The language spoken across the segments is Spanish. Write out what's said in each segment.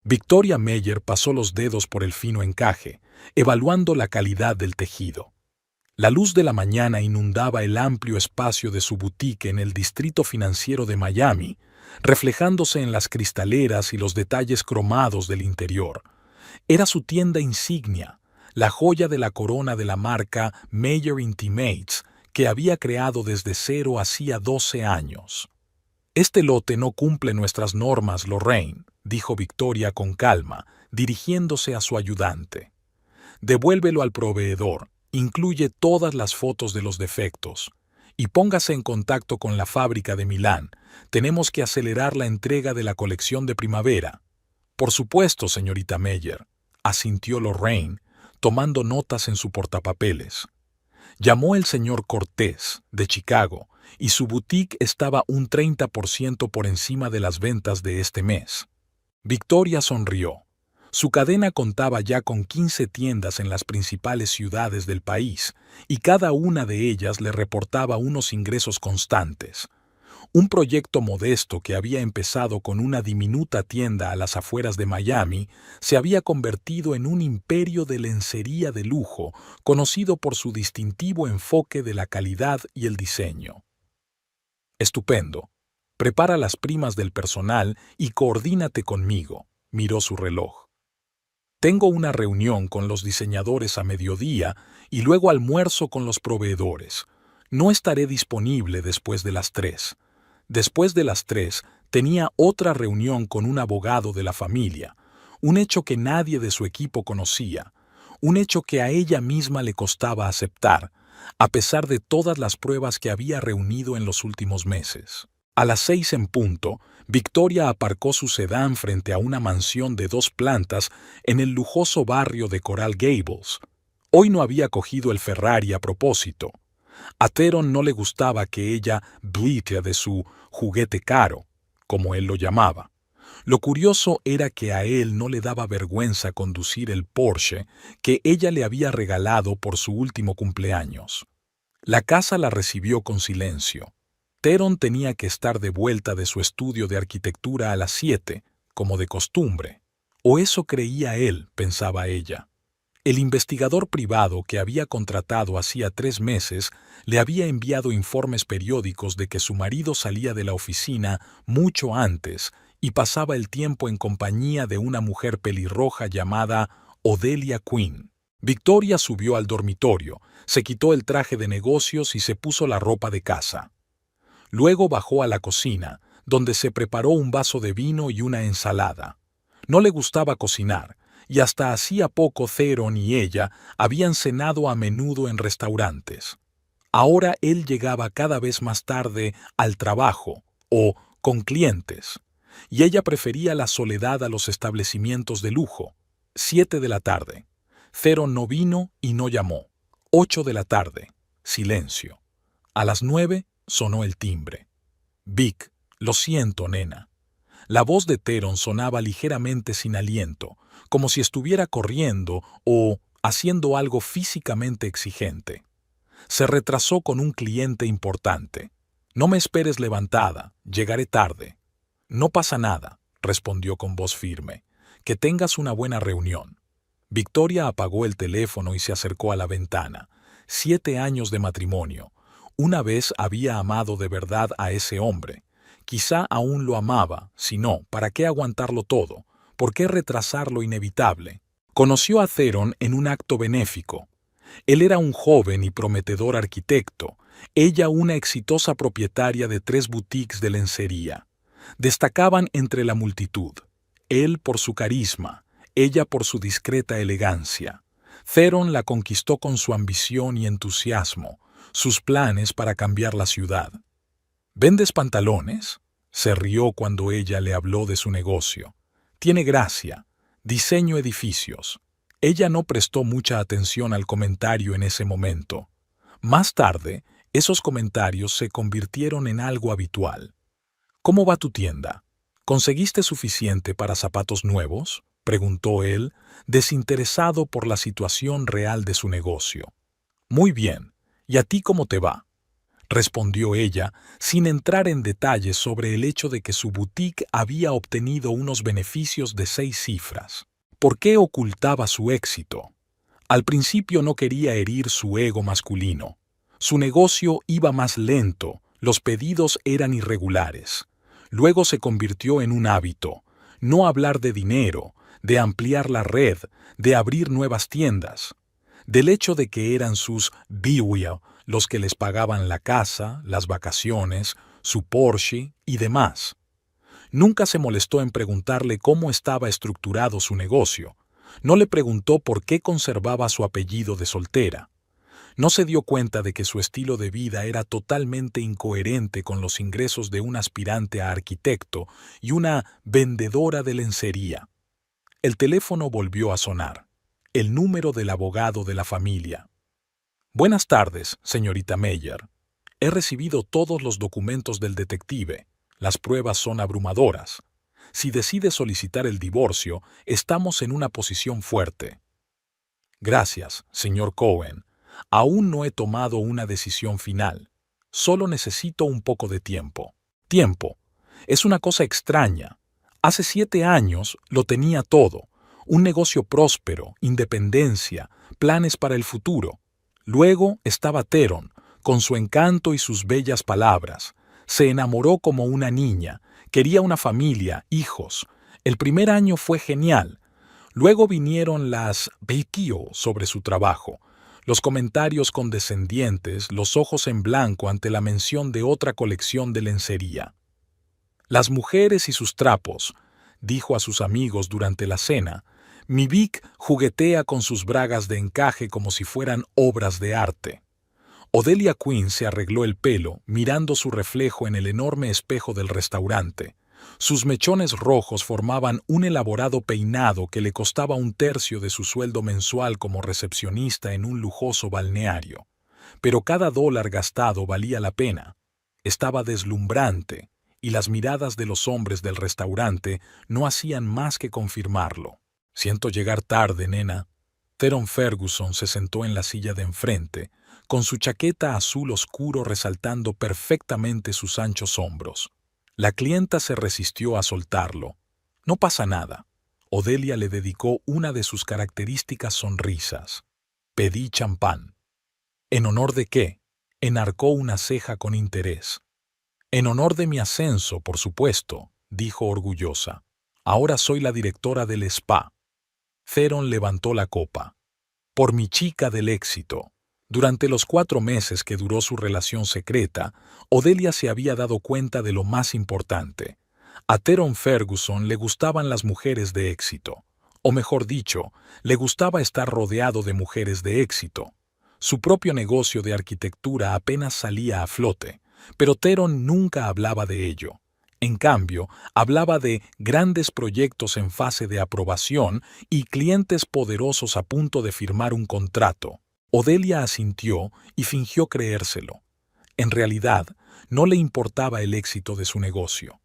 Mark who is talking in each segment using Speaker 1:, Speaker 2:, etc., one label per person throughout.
Speaker 1: Victoria Meyer pasó los dedos por el fino encaje, evaluando la calidad del tejido. La luz de la mañana inundaba el amplio espacio de su boutique en el distrito financiero de Miami, reflejándose en las cristaleras y los detalles cromados del interior. Era su tienda insignia, la joya de la corona de la marca Meyer Intimates, que había creado desde cero hacía 12 años. «Este lote no cumple nuestras normas, Lorraine», dijo Victoria con calma, dirigiéndose a su ayudante. «Devuélvelo al proveedor, incluye todas las fotos de los defectos. Y póngase en contacto con la fábrica de Milán. Tenemos que acelerar la entrega de la colección de primavera». «Por supuesto, señorita Meyer», asintió Lorraine, tomando notas en su portapapeles. Llamó el señor Cortés, de Chicago, y su boutique estaba un 30% por encima de las ventas de este mes. Victoria sonrió. Su cadena contaba ya con 15 tiendas en las principales ciudades del país, y cada una de ellas le reportaba unos ingresos constantes. Un proyecto modesto que había empezado con una diminuta tienda a las afueras de Miami se había convertido en un imperio de lencería de lujo, conocido por su distintivo enfoque de la calidad y el diseño. «Estupendo. Prepara las primas del personal y coordínate conmigo», miró su reloj. «Tengo una reunión con los diseñadores a mediodía y luego almuerzo con los proveedores. No estaré disponible después de las 3. Después de las 3 tenía otra reunión con un abogado de la familia, un hecho que nadie de su equipo conocía, un hecho que a ella misma le costaba aceptar, a pesar de todas las pruebas que había reunido en los últimos meses. A las 6 en punto, Victoria aparcó su sedán frente a una mansión de 2 plantas en el lujoso barrio de Coral Gables. Hoy no había cogido el Ferrari a propósito. A Theron no le gustaba que ella blite de su juguete caro, como él lo llamaba. Lo curioso era que a él no le daba vergüenza conducir el Porsche que ella le había regalado por su último cumpleaños. La casa la recibió con silencio. Theron tenía que estar de vuelta de su estudio de arquitectura a las 7, como de costumbre. O eso creía él, pensaba ella. El investigador privado que había contratado hacía 3 meses le había enviado informes periódicos de que su marido salía de la oficina mucho antes y pasaba el tiempo en compañía de una mujer pelirroja llamada Odelia Quinn. Victoria subió al dormitorio, se quitó el traje de negocios y se puso la ropa de casa. Luego bajó a la cocina, donde se preparó un vaso de vino y una ensalada. No le gustaba cocinar, y hasta hacía poco Theron y ella habían cenado a menudo en restaurantes. Ahora él llegaba cada vez más tarde al trabajo o con clientes, y ella prefería la soledad a los establecimientos de lujo. 7 de la tarde. Theron no vino y no llamó. 8 de la tarde. Silencio. A las 9 sonó el timbre. «Vic, lo siento, nena». La voz de Theron sonaba ligeramente sin aliento, como si estuviera corriendo o haciendo algo físicamente exigente. Se retrasó con un cliente importante. «No me esperes levantada, llegaré tarde». «No pasa nada», respondió con voz firme. «Que tengas una buena reunión». Victoria apagó el teléfono y se acercó a la ventana. 7 años de matrimonio. Una vez había amado de verdad a ese hombre. Quizá aún lo amaba, si no, ¿para qué aguantarlo todo? ¿Por qué retrasar lo inevitable? Conoció a Theron en un acto benéfico. Él era un joven y prometedor arquitecto, ella una exitosa propietaria de 3 boutiques de lencería. Destacaban entre la multitud, él por su carisma, ella por su discreta elegancia. Theron la conquistó con su ambición y entusiasmo, sus planes para cambiar la ciudad. «¿Vendes pantalones?», se rió cuando ella le habló de su negocio. «Tiene gracia. Diseño edificios». Ella no prestó mucha atención al comentario en ese momento. Más tarde, esos comentarios se convirtieron en algo habitual. «¿Cómo va tu tienda? ¿Conseguiste suficiente para zapatos nuevos?», preguntó él, desinteresado por la situación real de su negocio. «Muy bien. ¿Y a ti cómo te va?». respondió ella, sin entrar en detalles sobre el hecho de que su boutique había obtenido unos beneficios de 6 cifras. ¿Por qué ocultaba su éxito? Al principio no quería herir su ego masculino. Su negocio iba más lento, los pedidos eran irregulares. Luego se convirtió en un hábito, no hablar de dinero, de ampliar la red, de abrir nuevas tiendas, del hecho de que eran sus BWL los que les pagaban la casa, las vacaciones, su Porsche y demás. Nunca se molestó en preguntarle cómo estaba estructurado su negocio. No le preguntó por qué conservaba su apellido de soltera. No se dio cuenta de que su estilo de vida era totalmente incoherente con los ingresos de un aspirante a arquitecto y una vendedora de lencería. El teléfono volvió a sonar. El número del abogado de la familia. Buenas tardes, señorita Meyer. He recibido todos los documentos del detective. Las pruebas son abrumadoras. Si decide solicitar el divorcio, estamos en una posición fuerte. Gracias, señor Cohen. Aún no he tomado una decisión final. Solo necesito un poco de tiempo. Tiempo. Es una cosa extraña. Hace 7 años lo tenía todo. Un negocio próspero, independencia, planes para el futuro. Luego estaba Theron, con su encanto y sus bellas palabras. Se enamoró como una niña, quería una familia, hijos. El primer año fue genial. Luego vinieron las beitio sobre su trabajo, los comentarios condescendientes, los ojos en blanco ante la mención de otra colección de lencería. Las mujeres y sus trapos, dijo a sus amigos durante la cena. Mi Vic juguetea con sus bragas de encaje como si fueran obras de arte. Odelia Quinn se arregló el pelo, mirando su reflejo en el enorme espejo del restaurante. Sus mechones rojos formaban un elaborado peinado que le costaba 1/3 de su sueldo mensual como recepcionista en un lujoso balneario. Pero cada dólar gastado valía la pena. Estaba deslumbrante, y las miradas de los hombres del restaurante no hacían más que confirmarlo. Siento llegar tarde, nena. Theron Ferguson se sentó en la silla de enfrente, con su chaqueta azul oscuro resaltando perfectamente sus anchos hombros. La clienta se resistió a soltarlo. No pasa nada. Odelia le dedicó una de sus características sonrisas. Pedí champán. ¿En honor de qué? Enarcó una ceja con interés. En honor de mi ascenso, por supuesto, dijo orgullosa. Ahora soy la directora del spa. Theron levantó la copa. Por mi chica del éxito. Durante los 4 meses que duró su relación secreta, Odelia se había dado cuenta de lo más importante. A Theron Ferguson le gustaban las mujeres de éxito. O mejor dicho, le gustaba estar rodeado de mujeres de éxito. Su propio negocio de arquitectura apenas salía a flote, pero Theron nunca hablaba de ello. En cambio, hablaba de grandes proyectos en fase de aprobación y clientes poderosos a punto de firmar un contrato. Odelia asintió y fingió creérselo. En realidad, no le importaba el éxito de su negocio.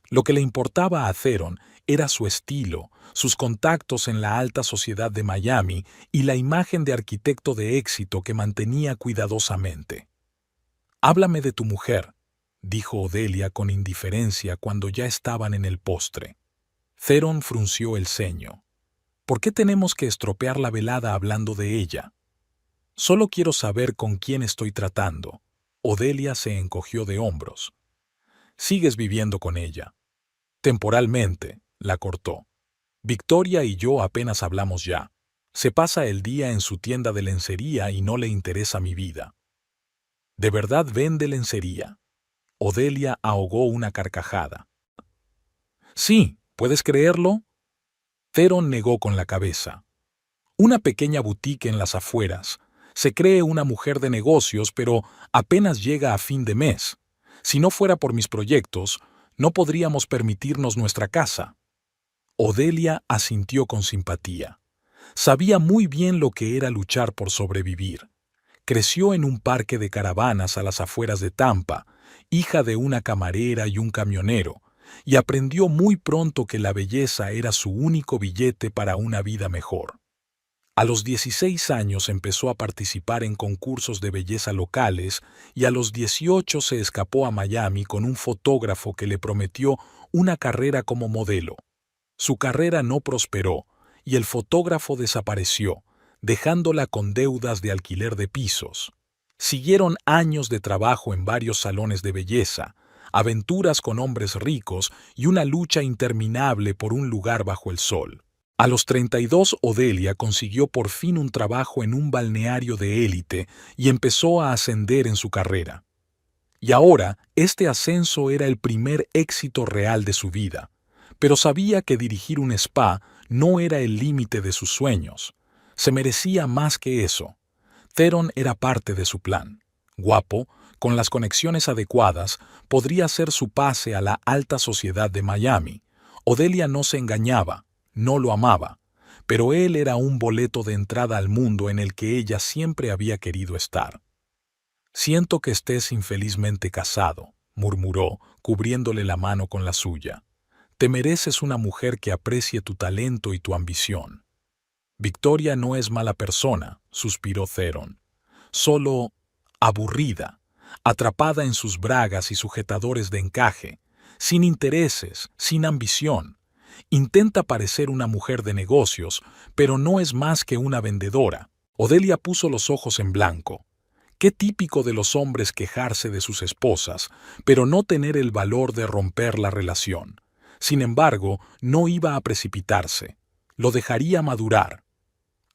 Speaker 1: Lo que le importaba a Theron era su estilo, sus contactos en la alta sociedad de Miami y la imagen de arquitecto de éxito que mantenía cuidadosamente. «Háblame de tu mujer», dijo Odelia con indiferencia cuando ya estaban en el postre. Theron frunció el ceño. «¿Por qué tenemos que estropear la velada hablando de ella?» «Solo quiero saber con quién estoy tratando». Odelia se encogió de hombros. «Sigues viviendo con ella». «Temporalmente», la cortó. «Victoria y yo apenas hablamos ya. Se pasa el día en su tienda de lencería y no le interesa mi vida». «¿De verdad vende lencería?» Odelia ahogó una carcajada. «Sí, ¿puedes creerlo?» Theron negó con la cabeza. «Una pequeña boutique en las afueras. Se cree una mujer de negocios, pero apenas llega a fin de mes. Si no fuera por mis proyectos, no podríamos permitirnos nuestra casa». Odelia asintió con simpatía. Sabía muy bien lo que era luchar por sobrevivir. Creció en un parque de caravanas a las afueras de Tampa, hija de una camarera y un camionero, y aprendió muy pronto que la belleza era su único billete para una vida mejor. A los 16 años empezó a participar en concursos de belleza locales y a los 18 se escapó a Miami con un fotógrafo que le prometió una carrera como modelo. Su carrera no prosperó y el fotógrafo desapareció, dejándola con deudas de alquiler de pisos. Siguieron años de trabajo en varios salones de belleza, aventuras con hombres ricos y una lucha interminable por un lugar bajo el sol. A los 32, Odelia consiguió por fin un trabajo en un balneario de élite y empezó a ascender en su carrera. Y ahora, este ascenso era el primer éxito real de su vida, pero sabía que dirigir un spa no era el límite de sus sueños. Se merecía más que eso. Theron era parte de su plan. Guapo, con las conexiones adecuadas, podría hacer su pase a la alta sociedad de Miami. Odelia no se engañaba, no lo amaba, pero él era un boleto de entrada al mundo en el que ella siempre había querido estar. «Siento que estés infelizmente casado», murmuró, cubriéndole la mano con la suya. «Te mereces una mujer que aprecie tu talento y tu ambición». «Victoria no es mala persona», suspiró Theron. «Solo aburrida, atrapada en sus bragas y sujetadores de encaje, sin intereses, sin ambición. Intenta parecer una mujer de negocios, pero no es más que una vendedora». Odelia puso los ojos en blanco. Qué típico de los hombres quejarse de sus esposas, pero no tener el valor de romper la relación. Sin embargo, no iba a precipitarse. Lo dejaría madurar.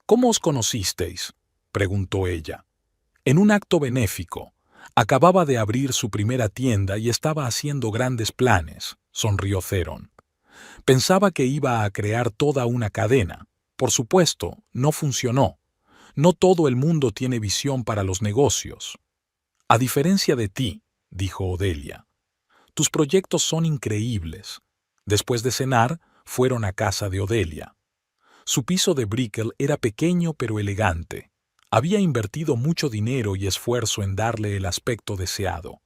Speaker 1: «¿Cómo os conocisteis?», preguntó ella. «En un acto benéfico. Acababa de abrir su primera tienda y estaba haciendo grandes planes», sonrió Theron. «Pensaba que iba a crear toda una cadena. Por supuesto, no funcionó. No todo el mundo tiene visión para los negocios». «A diferencia de ti», dijo Odelia. «Tus proyectos son increíbles». Después de cenar, fueron a casa de Odelia. Su piso de Brickell era pequeño pero elegante. Había invertido mucho dinero y esfuerzo en darle el aspecto deseado.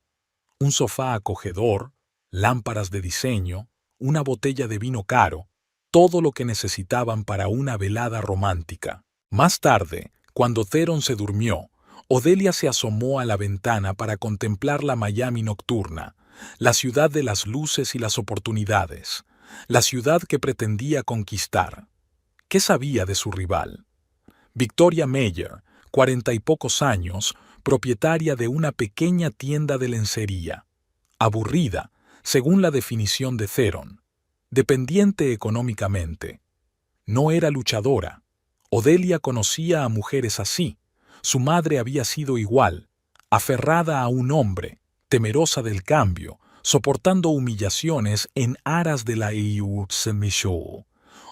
Speaker 1: Un sofá acogedor, lámparas de diseño, una botella de vino caro, todo lo que necesitaban para una velada romántica. Más tarde, cuando Theron se durmió, Odelia se asomó a la ventana para contemplar la Miami nocturna, la ciudad de las luces y las oportunidades, la ciudad que pretendía conquistar. ¿Qué sabía de su rival? Victoria Meyer, 40 y pocos años, propietaria de una pequeña tienda de lencería. Aburrida, según la definición de Theron. Dependiente económicamente. No era luchadora. Odelia conocía a mujeres así. Su madre había sido igual, aferrada a un hombre, temerosa del cambio, soportando humillaciones en aras de la Show.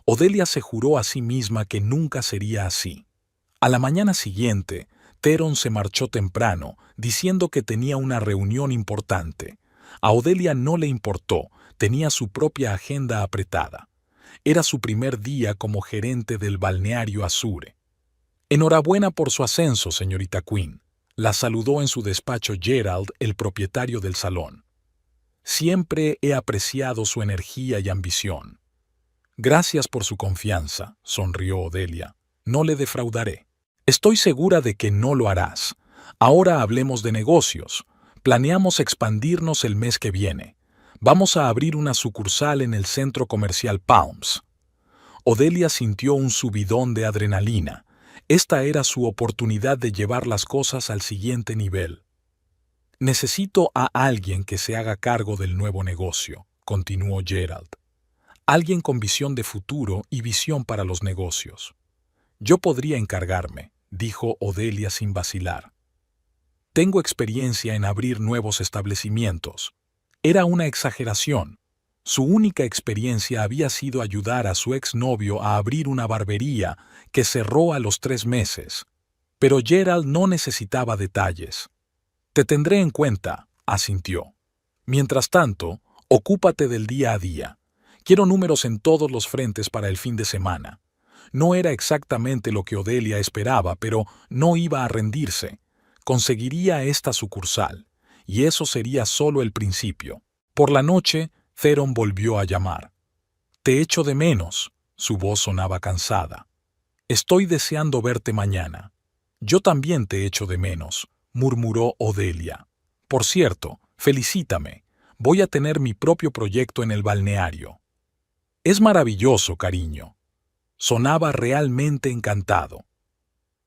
Speaker 1: Odelia se juró a sí misma que nunca sería así. A la mañana siguiente, Theron se marchó temprano, diciendo que tenía una reunión importante. A Odelia no le importó, tenía su propia agenda apretada. Era su primer día como gerente del balneario Azure. «Enhorabuena por su ascenso, señorita Quinn», la saludó en su despacho Gerald, el propietario del salón. «Siempre he apreciado su energía y ambición». «Gracias por su confianza», sonrió Odelia. «No le defraudaré». «Estoy segura de que no lo harás. Ahora hablemos de negocios. Planeamos expandirnos el mes que viene. Vamos a abrir una sucursal en el centro comercial Palms». Odelia sintió un subidón de adrenalina. Esta era su oportunidad de llevar las cosas al siguiente nivel. «Necesito a alguien que se haga cargo del nuevo negocio», continuó Gerald. «Alguien con visión de futuro y visión para los negocios». «Yo podría encargarme», dijo Odelia sin vacilar. «Tengo experiencia en abrir nuevos establecimientos». Era una exageración. Su única experiencia había sido ayudar a su exnovio a abrir una barbería que cerró a los 3 meses. Pero Gerald no necesitaba detalles. «Te tendré en cuenta», asintió. «Mientras tanto, ocúpate del día a día. Quiero números en todos los frentes para el fin de semana». No era exactamente lo que Odelia esperaba, pero no iba a rendirse. Conseguiría esta sucursal, y eso sería solo el principio. Por la noche, Theron volvió a llamar. «Te echo de menos», su voz sonaba cansada. Estoy deseando verte mañana. Yo también te echo de menos, murmuró Odelia. Por cierto, felicítame. Voy a tener mi propio proyecto en el balneario. Es maravilloso, cariño. Sonaba realmente encantado.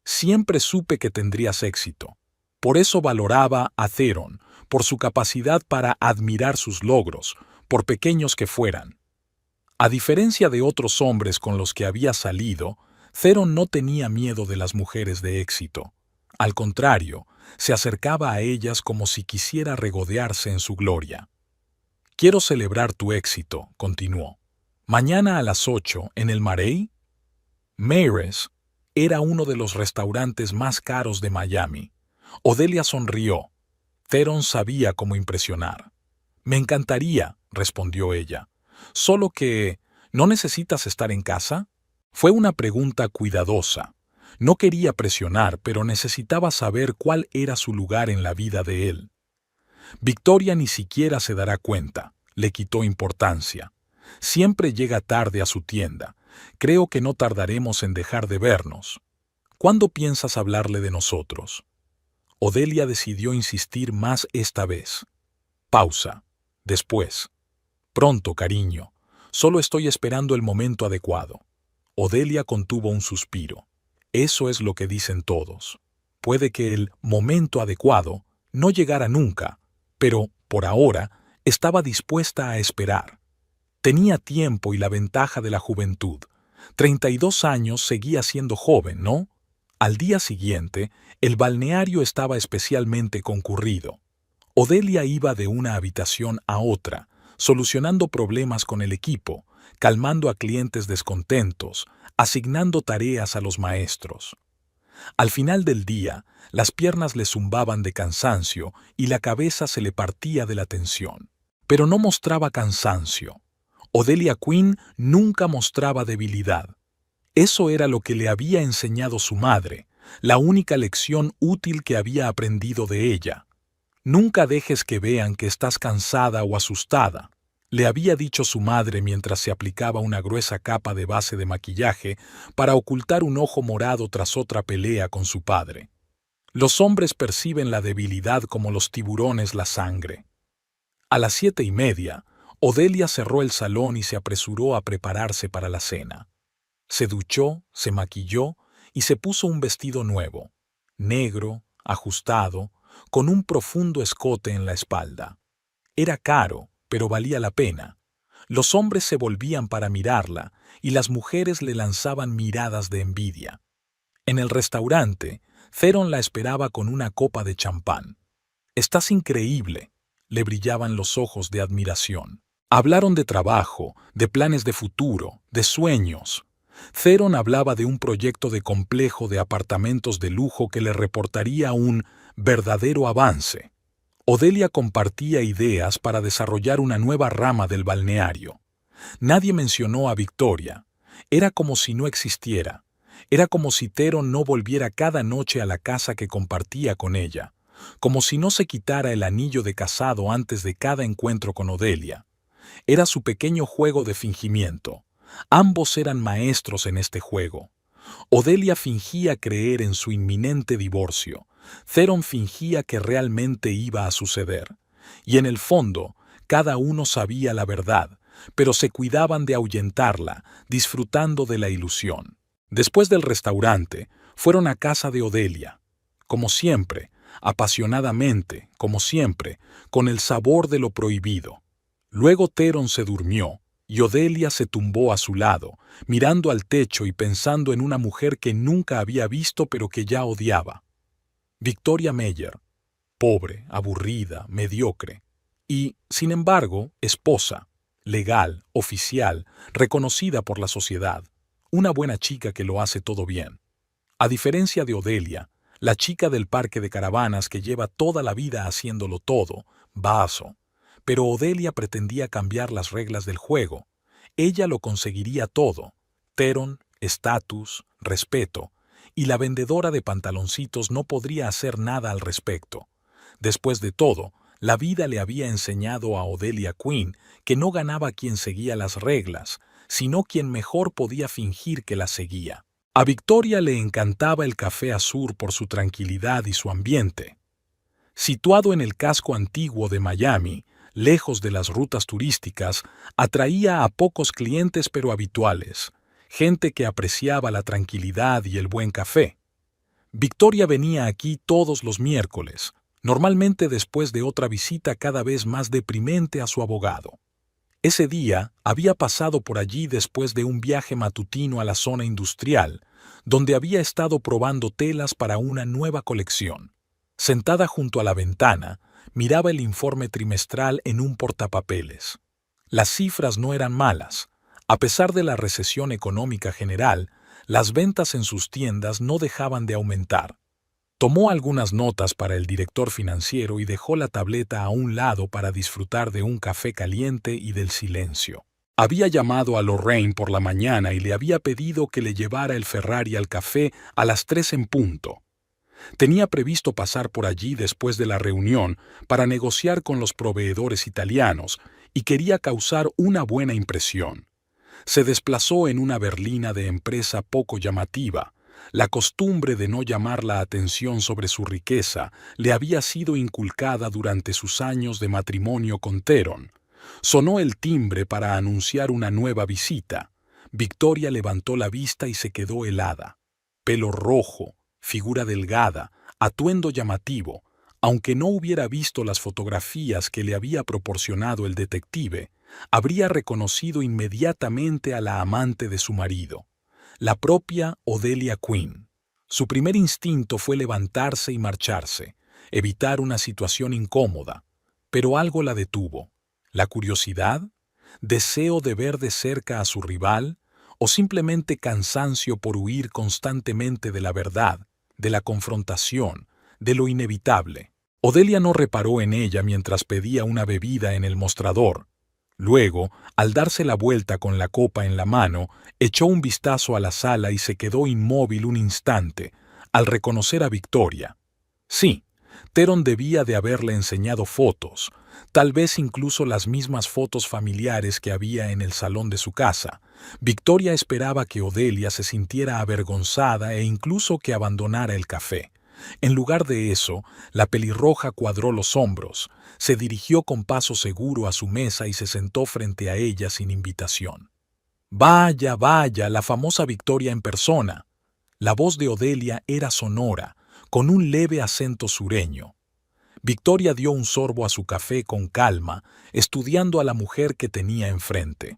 Speaker 1: Siempre supe que tendrías éxito. Por eso valoraba a Theron, por su capacidad para admirar sus logros, por pequeños que fueran. A diferencia de otros hombres con los que había salido, Theron no tenía miedo de las mujeres de éxito. Al contrario, se acercaba a ellas como si quisiera regodearse en su gloria. Quiero celebrar tu éxito, continuó. Mañana a las 8, ¿en el Marey? Mares era uno de los restaurantes más caros de Miami. Odelia sonrió. Theron sabía cómo impresionar. Me encantaría, respondió ella. Solo que, ¿no necesitas estar en casa? Fue una pregunta cuidadosa. No quería presionar, pero necesitaba saber cuál era su lugar en la vida de él. Victoria ni siquiera se dará cuenta. Le quitó importancia. Siempre llega tarde a su tienda. Creo que no tardaremos en dejar de vernos. ¿Cuándo piensas hablarle de nosotros? Odelia decidió insistir más esta vez. Pausa. Después. Pronto, cariño. Solo estoy esperando el momento adecuado. Odelia contuvo un suspiro. Eso es lo que dicen todos. Puede que el momento adecuado no llegara nunca, pero, por ahora, estaba dispuesta a esperar. Tenía tiempo y la ventaja de la juventud. 32 años seguía siendo joven, ¿no? Al día siguiente, el balneario estaba especialmente concurrido. Odelia iba de una habitación a otra, solucionando problemas con el equipo, calmando a clientes descontentos, asignando tareas a los maestros. Al final del día, las piernas le zumbaban de cansancio y la cabeza se le partía de la tensión. Pero no mostraba cansancio. Odelia Quinn nunca mostraba debilidad. Eso era lo que le había enseñado su madre, la única lección útil que había aprendido de ella. Nunca dejes que vean que estás cansada o asustada, le había dicho su madre mientras se aplicaba una gruesa capa de base de maquillaje para ocultar un ojo morado tras otra pelea con su padre. Los hombres perciben la debilidad como los tiburones la sangre. A las 7:30, Odelia cerró el salón y se apresuró a prepararse para la cena. Se duchó, se maquilló y se puso un vestido nuevo, negro, ajustado, con un profundo escote en la espalda. Era caro, pero valía la pena. Los hombres se volvían para mirarla y las mujeres le lanzaban miradas de envidia. En el restaurante, Theron la esperaba con una copa de champán. «Estás increíble», le brillaban los ojos de admiración. Hablaron de trabajo, de planes de futuro, de sueños. Theron hablaba de un proyecto de complejo de apartamentos de lujo que le reportaría un verdadero avance. Odelia compartía ideas para desarrollar una nueva rama del balneario. Nadie mencionó a Victoria. Era como si no existiera. Era como si Theron no volviera cada noche a la casa que compartía con ella. Como si no se quitara el anillo de casado antes de cada encuentro con Odelia. Era su pequeño juego de fingimiento. Ambos eran maestros en este juego. Odelia fingía creer en su inminente divorcio. Theron fingía que realmente iba a suceder. Y en el fondo, cada uno sabía la verdad, pero se cuidaban de ahuyentarla, disfrutando de la ilusión. Después del restaurante, fueron a casa de Odelia. Como siempre, apasionadamente, como siempre, con el sabor de lo prohibido. Luego Theron se durmió, y Odelia se tumbó a su lado, mirando al techo y pensando en una mujer que nunca había visto pero que ya odiaba. Victoria Meyer, pobre, aburrida, mediocre. Y, sin embargo, esposa, legal, oficial, reconocida por la sociedad. Una buena chica que lo hace todo bien. A diferencia de Odelia, la chica del parque de caravanas que lleva toda la vida haciéndolo todo, vaso. Pero Odelia pretendía cambiar las reglas del juego. Ella lo conseguiría todo. Theron, estatus, respeto. Y la vendedora de pantaloncitos no podría hacer nada al respecto. Después de todo, la vida le había enseñado a Odelia Quinn que no ganaba quien seguía las reglas, sino quien mejor podía fingir que las seguía. A Victoria le encantaba el Café Azur por su tranquilidad y su ambiente. Situado en el casco antiguo de Miami, lejos de las rutas turísticas, atraía a pocos clientes pero habituales, gente que apreciaba la tranquilidad y el buen café. Victoria venía aquí todos los miércoles, normalmente después de otra visita cada vez más deprimente a su abogado. Ese día había pasado por allí después de un viaje matutino a la zona industrial, donde había estado probando telas para una nueva colección. Sentada junto a la ventana, miraba el informe trimestral en un portapapeles. Las cifras no eran malas. A pesar de la recesión económica general, las ventas en sus tiendas no dejaban de aumentar. Tomó algunas notas para el director financiero y dejó la tableta a un lado para disfrutar de un café caliente y del silencio. Había llamado a Lorraine por la mañana y le había pedido que le llevara el Ferrari al café a las 3 en punto. Tenía previsto pasar por allí después de la reunión para negociar con los proveedores italianos y quería causar una buena impresión. Se desplazó en una berlina de empresa poco llamativa. La costumbre de no llamar la atención sobre su riqueza le había sido inculcada durante sus años de matrimonio con Theron. Sonó el timbre para anunciar una nueva visita. Victoria levantó la vista y se quedó helada. Pelo rojo, figura delgada, atuendo llamativo. Aunque no hubiera visto las fotografías que le había proporcionado el detective, habría reconocido inmediatamente a la amante de su marido, la propia Odelia Quinn. Su primer instinto fue levantarse y marcharse, evitar una situación incómoda, pero algo la detuvo. ¿La curiosidad? ¿Deseo de ver de cerca a su rival? ¿O simplemente cansancio por huir constantemente de la verdad, de la confrontación, de lo inevitable? Odelia no reparó en ella mientras pedía una bebida en el mostrador. Luego, al darse la vuelta con la copa en la mano, echó un vistazo a la sala y se quedó inmóvil un instante, al reconocer a Victoria. Sí, Theron debía de haberle enseñado fotos, tal vez incluso las mismas fotos familiares que había en el salón de su casa. Victoria esperaba que Odelia se sintiera avergonzada e incluso que abandonara el café. En lugar de eso, la pelirroja cuadró los hombros, se dirigió con paso seguro a su mesa y se sentó frente a ella sin invitación. Vaya, vaya, la famosa Victoria en persona. La voz de Odelia era sonora, con un leve acento sureño. Victoria dio un sorbo a su café con calma, estudiando a la mujer que tenía enfrente.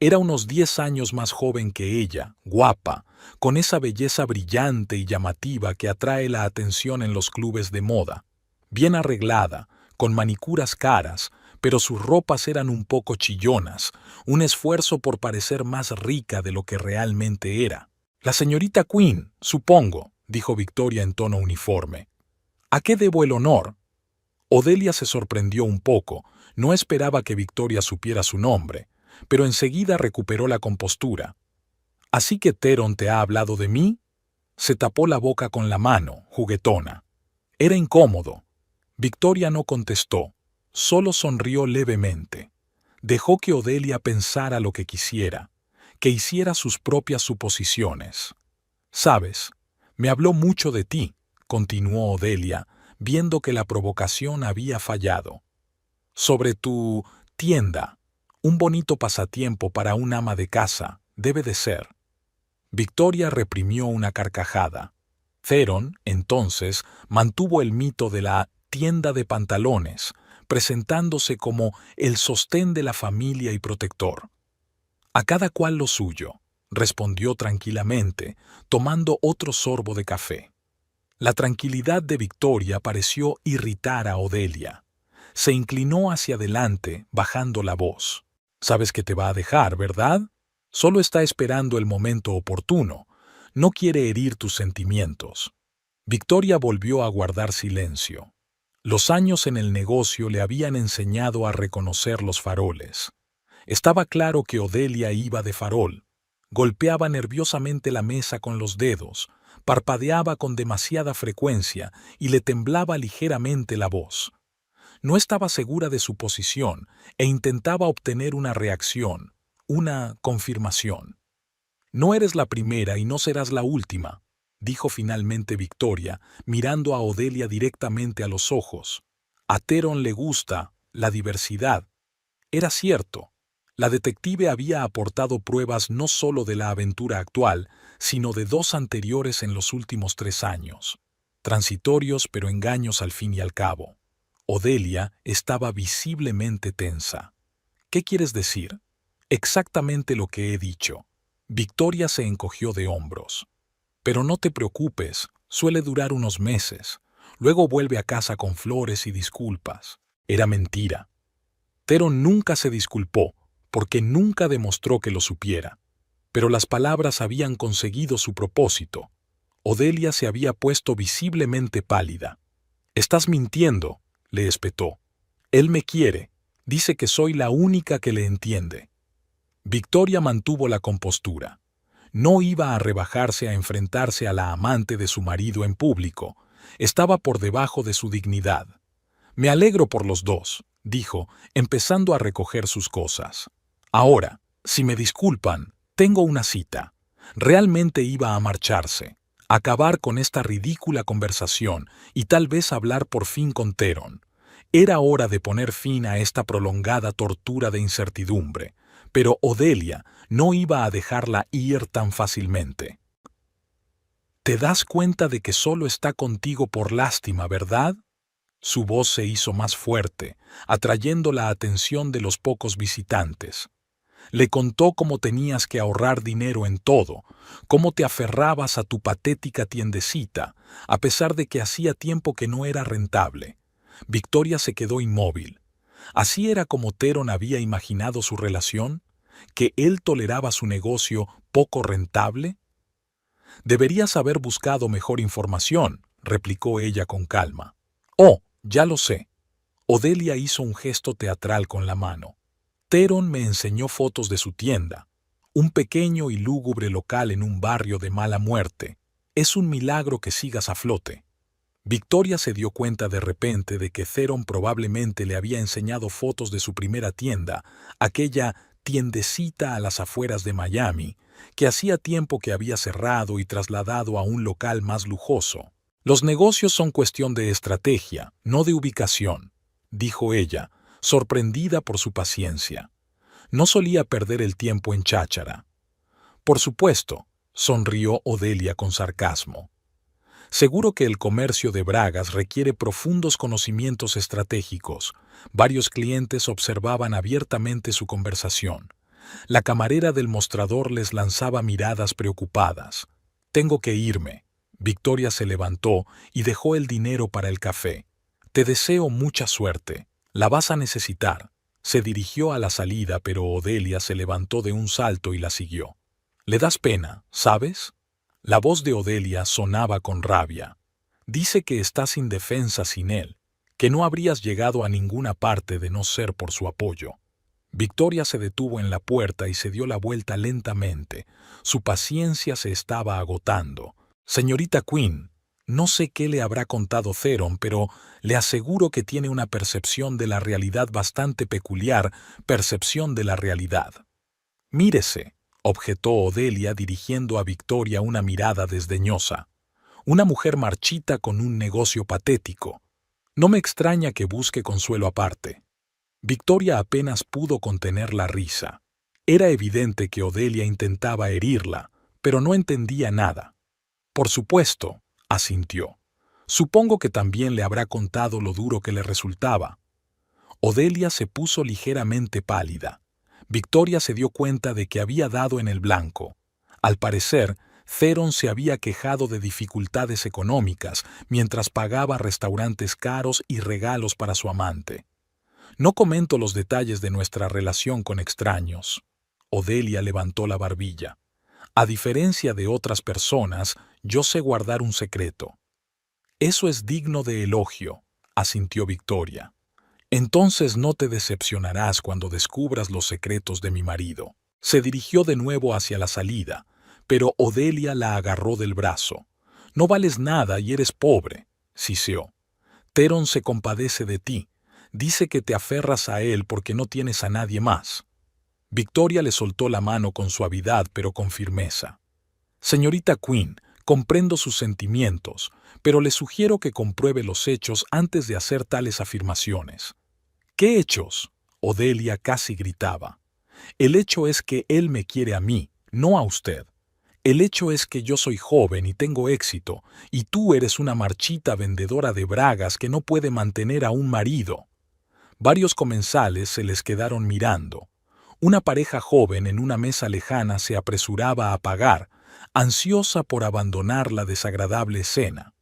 Speaker 1: Era unos 10 años más joven que ella, guapa, con esa belleza brillante y llamativa que atrae la atención en los clubes de moda. Bien arreglada, con manicuras caras, pero sus ropas eran un poco chillonas, un esfuerzo por parecer más rica de lo que realmente era. «La señorita Quinn, supongo», dijo Victoria en tono uniforme. «¿A qué debo el honor?» Odelia se sorprendió un poco, no esperaba que Victoria supiera su nombre, pero enseguida recuperó la compostura. «¿Así que Theron te ha hablado de mí?» Se tapó la boca con la mano, juguetona. Era incómodo. Victoria no contestó, solo sonrió levemente. Dejó que Odelia pensara lo que quisiera, que hiciera sus propias suposiciones. «Sabes, me habló mucho de ti», continuó Odelia, viendo que la provocación había fallado. «Sobre tu tienda. Un bonito pasatiempo para un ama de casa, debe de ser». Victoria reprimió una carcajada. Theron, entonces, mantuvo el mito de la tienda de pantalones, presentándose como el sostén de la familia y protector. «A cada cual lo suyo», respondió tranquilamente, tomando otro sorbo de café. La tranquilidad de Victoria pareció irritar a Odelia. Se inclinó hacia adelante, bajando la voz. «Sabes que te va a dejar, ¿verdad? Solo está esperando el momento oportuno. No quiere herir tus sentimientos». Victoria volvió a guardar silencio. Los años en el negocio le habían enseñado a reconocer los faroles. Estaba claro que Odelia iba de farol. Golpeaba nerviosamente la mesa con los dedos, parpadeaba con demasiada frecuencia y le temblaba ligeramente la voz. No estaba segura de su posición e intentaba obtener una reacción, una confirmación. No eres la primera y no serás la última, dijo finalmente Victoria, mirando a Odelia directamente a los ojos. A Theron le gusta la diversidad. Era cierto. La detective había aportado pruebas no solo de la aventura actual, sino de 2 anteriores en los últimos 3 años. Transitorios pero engaños al fin y al cabo. Odelia estaba visiblemente tensa. ¿Qué quieres decir? Exactamente lo que he dicho. Victoria se encogió de hombros. Pero no te preocupes, suele durar unos meses. Luego vuelve a casa con flores y disculpas. Era mentira. Theron nunca se disculpó, porque nunca demostró que lo supiera. Pero las palabras habían conseguido su propósito. Odelia se había puesto visiblemente pálida. «Estás mintiendo», le espetó. «Él me quiere. Dice que soy la única que le entiende». Victoria mantuvo la compostura. No iba a rebajarse a enfrentarse a la amante de su marido en público. Estaba por debajo de su dignidad. «Me alegro por los dos», dijo, empezando a recoger sus cosas. «Ahora, si me disculpan, tengo una cita». Realmente iba a marcharse, acabar con esta ridícula conversación y tal vez hablar por fin con Theron. Era hora de poner fin a esta prolongada tortura de incertidumbre, pero Odelia no iba a dejarla ir tan fácilmente. «Te das cuenta de que solo está contigo por lástima, ¿verdad?». Su voz se hizo más fuerte, atrayendo la atención de los pocos visitantes. Le contó cómo tenías que ahorrar dinero en todo, cómo te aferrabas a tu patética tiendecita, a pesar de que hacía tiempo que no era rentable. Victoria se quedó inmóvil. ¿Así era como Theron había imaginado su relación? ¿Que él toleraba su negocio poco rentable? «Deberías haber buscado mejor información», replicó ella con calma. «Oh, ya lo sé». Odelia hizo un gesto teatral con la mano. «Theron me enseñó fotos de su tienda. Un pequeño y lúgubre local en un barrio de mala muerte. Es un milagro que sigas a flote». Victoria se dio cuenta de repente de que Theron probablemente le había enseñado fotos de su primera tienda, aquella tiendecita a las afueras de Miami, que hacía tiempo que había cerrado y trasladado a un local más lujoso. «Los negocios son cuestión de estrategia, no de ubicación», dijo ella, sorprendida por su paciencia. No solía perder el tiempo en cháchara. «Por supuesto», sonrió Odelia con sarcasmo. «Seguro que el comercio de bragas requiere profundos conocimientos estratégicos». Varios clientes observaban abiertamente su conversación. La camarera del mostrador les lanzaba miradas preocupadas. «Tengo que irme». Victoria se levantó y dejó el dinero para el café. «Te deseo mucha suerte. La vas a necesitar». Se dirigió a la salida, pero Odelia se levantó de un salto y la siguió. «Le das pena, ¿sabes?». La voz de Odelia sonaba con rabia. «Dice que estás indefensa sin él, que no habrías llegado a ninguna parte de no ser por su apoyo». Victoria se detuvo en la puerta y se dio la vuelta lentamente. Su paciencia se estaba agotando. «Señorita Quinn, no sé qué le habrá contado Theron, pero le aseguro que tiene una percepción de la realidad bastante peculiar, percepción de la realidad». «Mírese», objetó Odelia dirigiendo a Victoria una mirada desdeñosa. «Una mujer marchita con un negocio patético. No me extraña que busque consuelo aparte». Victoria apenas pudo contener la risa. Era evidente que Odelia intentaba herirla, pero no entendía nada. «Por supuesto», asintió. «Supongo que también le habrá contado lo duro que le resultaba». Odelia se puso ligeramente pálida. Victoria se dio cuenta de que había dado en el blanco. Al parecer, Theron se había quejado de dificultades económicas mientras pagaba restaurantes caros y regalos para su amante. «No comento los detalles de nuestra relación con extraños». Odelia levantó la barbilla. «A diferencia de otras personas, yo sé guardar un secreto». «Eso es digno de elogio», asintió Victoria. «Entonces no te decepcionarás cuando descubras los secretos de mi marido». Se dirigió de nuevo hacia la salida, pero Odelia la agarró del brazo. «No vales nada y eres pobre», siseó. «Theron se compadece de ti. Dice que te aferras a él porque no tienes a nadie más». Victoria le soltó la mano con suavidad pero con firmeza. Señorita Quinn, comprendo sus sentimientos, pero le sugiero que compruebe los hechos antes de hacer tales afirmaciones. ¿Qué hechos? Odelia casi gritaba. El hecho es que él me quiere a mí, no a usted. El hecho es que yo soy joven y tengo éxito, y tú eres una marchita vendedora de bragas que no puede mantener a un marido. Varios comensales se les quedaron mirando. Una pareja joven en una mesa lejana se apresuraba a pagar, ansiosa por abandonar la desagradable escena.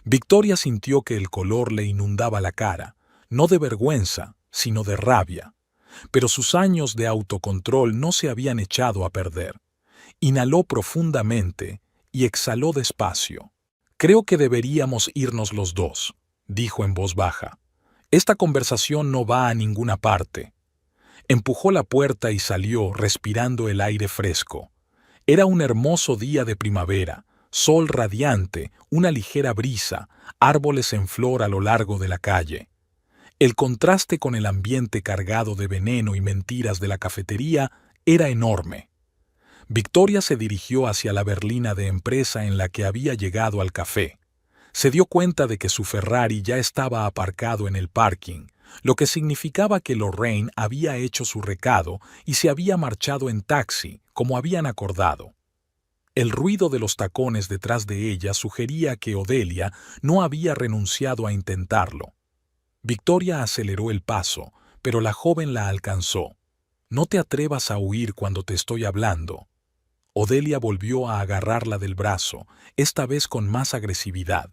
Speaker 1: Victoria sintió que el color le inundaba la cara, no de vergüenza, sino de rabia. Pero sus años de autocontrol no se habían echado a perder. Inhaló profundamente y exhaló despacio. «Creo que deberíamos irnos los dos», dijo en voz baja. «Esta conversación no va a ninguna parte». Empujó la puerta y salió, respirando el aire fresco. Era un hermoso día de primavera, sol radiante, una ligera brisa, árboles en flor a lo largo de la calle. El contraste con el ambiente cargado de veneno y mentiras de la cafetería era enorme. Victoria se dirigió hacia la berlina de empresa en la que había llegado al café. Se dio cuenta de que su Ferrari ya estaba aparcado en el parking, lo que significaba que Lorraine había hecho su recado y se había marchado en taxi, como habían acordado. El ruido de los tacones detrás de ella sugería que Odelia no había renunciado a intentarlo. Victoria aceleró el paso, pero la joven la alcanzó. «No te atrevas a huir cuando te estoy hablando». Odelia volvió a agarrarla del brazo, esta vez con más agresividad.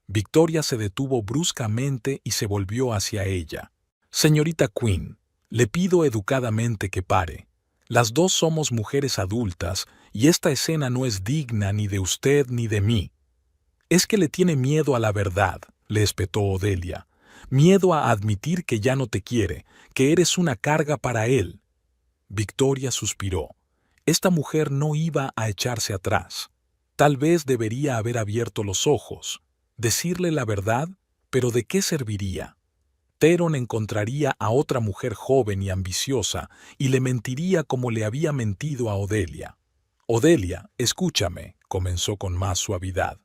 Speaker 1: Victoria se detuvo bruscamente y se volvió hacia ella. «Señorita Quinn, le pido educadamente que pare. Las dos somos mujeres adultas y esta escena no es digna ni de usted ni de mí». «Es que le tiene miedo a la verdad», le espetó Odelia. «Miedo a admitir que ya no te quiere, que eres una carga para él». Victoria suspiró. Esta mujer no iba a echarse atrás. Tal vez debería haber abierto los ojos. Decirle la verdad, pero ¿de qué serviría? Theron encontraría a otra mujer joven y ambiciosa y le mentiría como le había mentido a Odelia. «Odelia, escúchame», comenzó con más suavidad.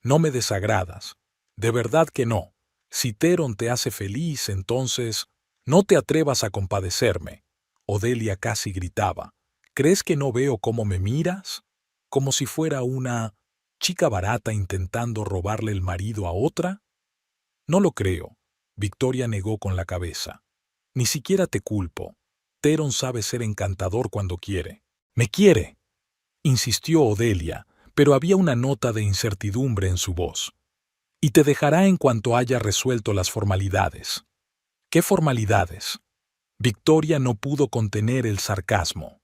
Speaker 1: «No me desagradas. De verdad que no. Si Theron te hace feliz, entonces no te atrevas a compadecerme». Odelia casi gritaba. «¿Crees que no veo cómo me miras? Como si fuera una chica barata intentando robarle el marido a otra». «No lo creo», Victoria negó con la cabeza. «Ni siquiera te culpo. Theron sabe ser encantador cuando quiere». «Me quiere», insistió Odelia, pero había una nota de incertidumbre en su voz. «Y te dejará en cuanto haya resuelto las formalidades». «¿Qué formalidades?» Victoria no pudo contener el sarcasmo.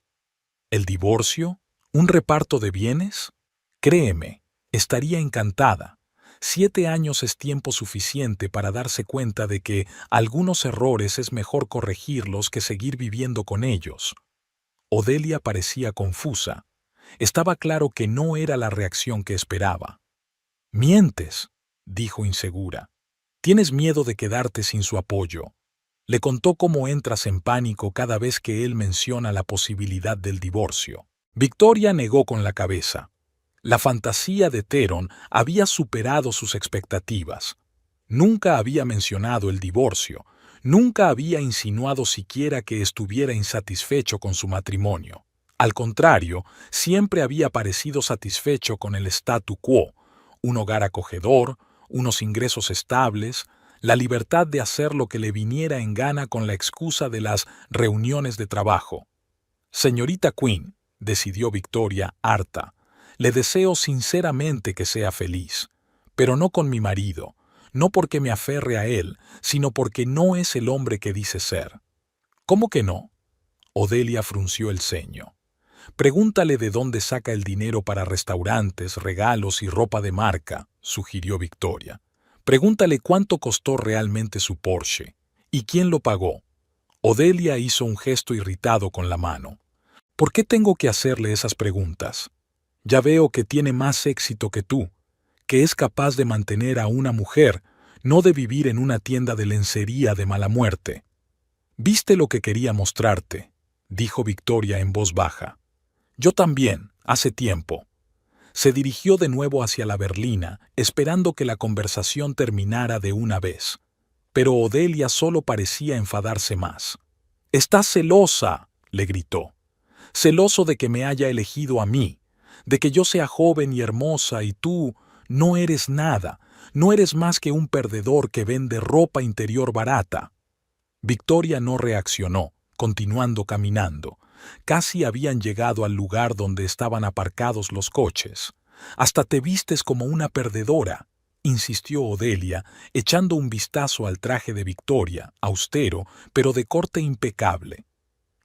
Speaker 1: ¿El divorcio? ¿Un reparto de bienes? Créeme, estaría encantada. 7 años es tiempo suficiente para darse cuenta de que algunos errores es mejor corregirlos que seguir viviendo con ellos. Odelia parecía confusa. Estaba claro que no era la reacción que esperaba. «Mientes», dijo insegura. «Tienes miedo de quedarte sin su apoyo». Le contó cómo entras en pánico cada vez que él menciona la posibilidad del divorcio. Victoria negó con la cabeza. La fantasía de Theron había superado sus expectativas. Nunca había mencionado el divorcio, nunca había insinuado siquiera que estuviera insatisfecho con su matrimonio. Al contrario, siempre había parecido satisfecho con el statu quo, un hogar acogedor, unos ingresos estables, la libertad de hacer lo que le viniera en gana con la excusa de las reuniones de trabajo. «Señorita Quinn», decidió Victoria, harta, «le deseo sinceramente que sea feliz, pero no con mi marido, no porque me aferre a él, sino porque no es el hombre que dice ser». «¿Cómo que no?» Odelia frunció el ceño. «Pregúntale de dónde saca el dinero para restaurantes, regalos y ropa de marca», sugirió Victoria. «Pregúntale cuánto costó realmente su Porsche. ¿Y quién lo pagó?» Odelia hizo un gesto irritado con la mano. «¿Por qué tengo que hacerle esas preguntas? Ya veo que tiene más éxito que tú, que es capaz de mantener a una mujer, no de vivir en una tienda de lencería de mala muerte. ¿Viste lo que quería mostrarte? dijo Victoria en voz baja. Yo también, hace tiempo. Se dirigió de nuevo hacia la berlina, esperando que la conversación terminara de una vez. Pero Odelia solo parecía enfadarse más. «¡Estás celosa!», le gritó. «Celoso de que me haya elegido a mí, de que yo sea joven y hermosa y tú no eres nada, no eres más que un perdedor que vende ropa interior barata». Victoria no reaccionó, continuando caminando. Casi habían llegado al lugar donde estaban aparcados los coches. «Hasta te vistes como una perdedora», insistió Odelia, echando un vistazo al traje de Victoria, austero, pero de corte impecable.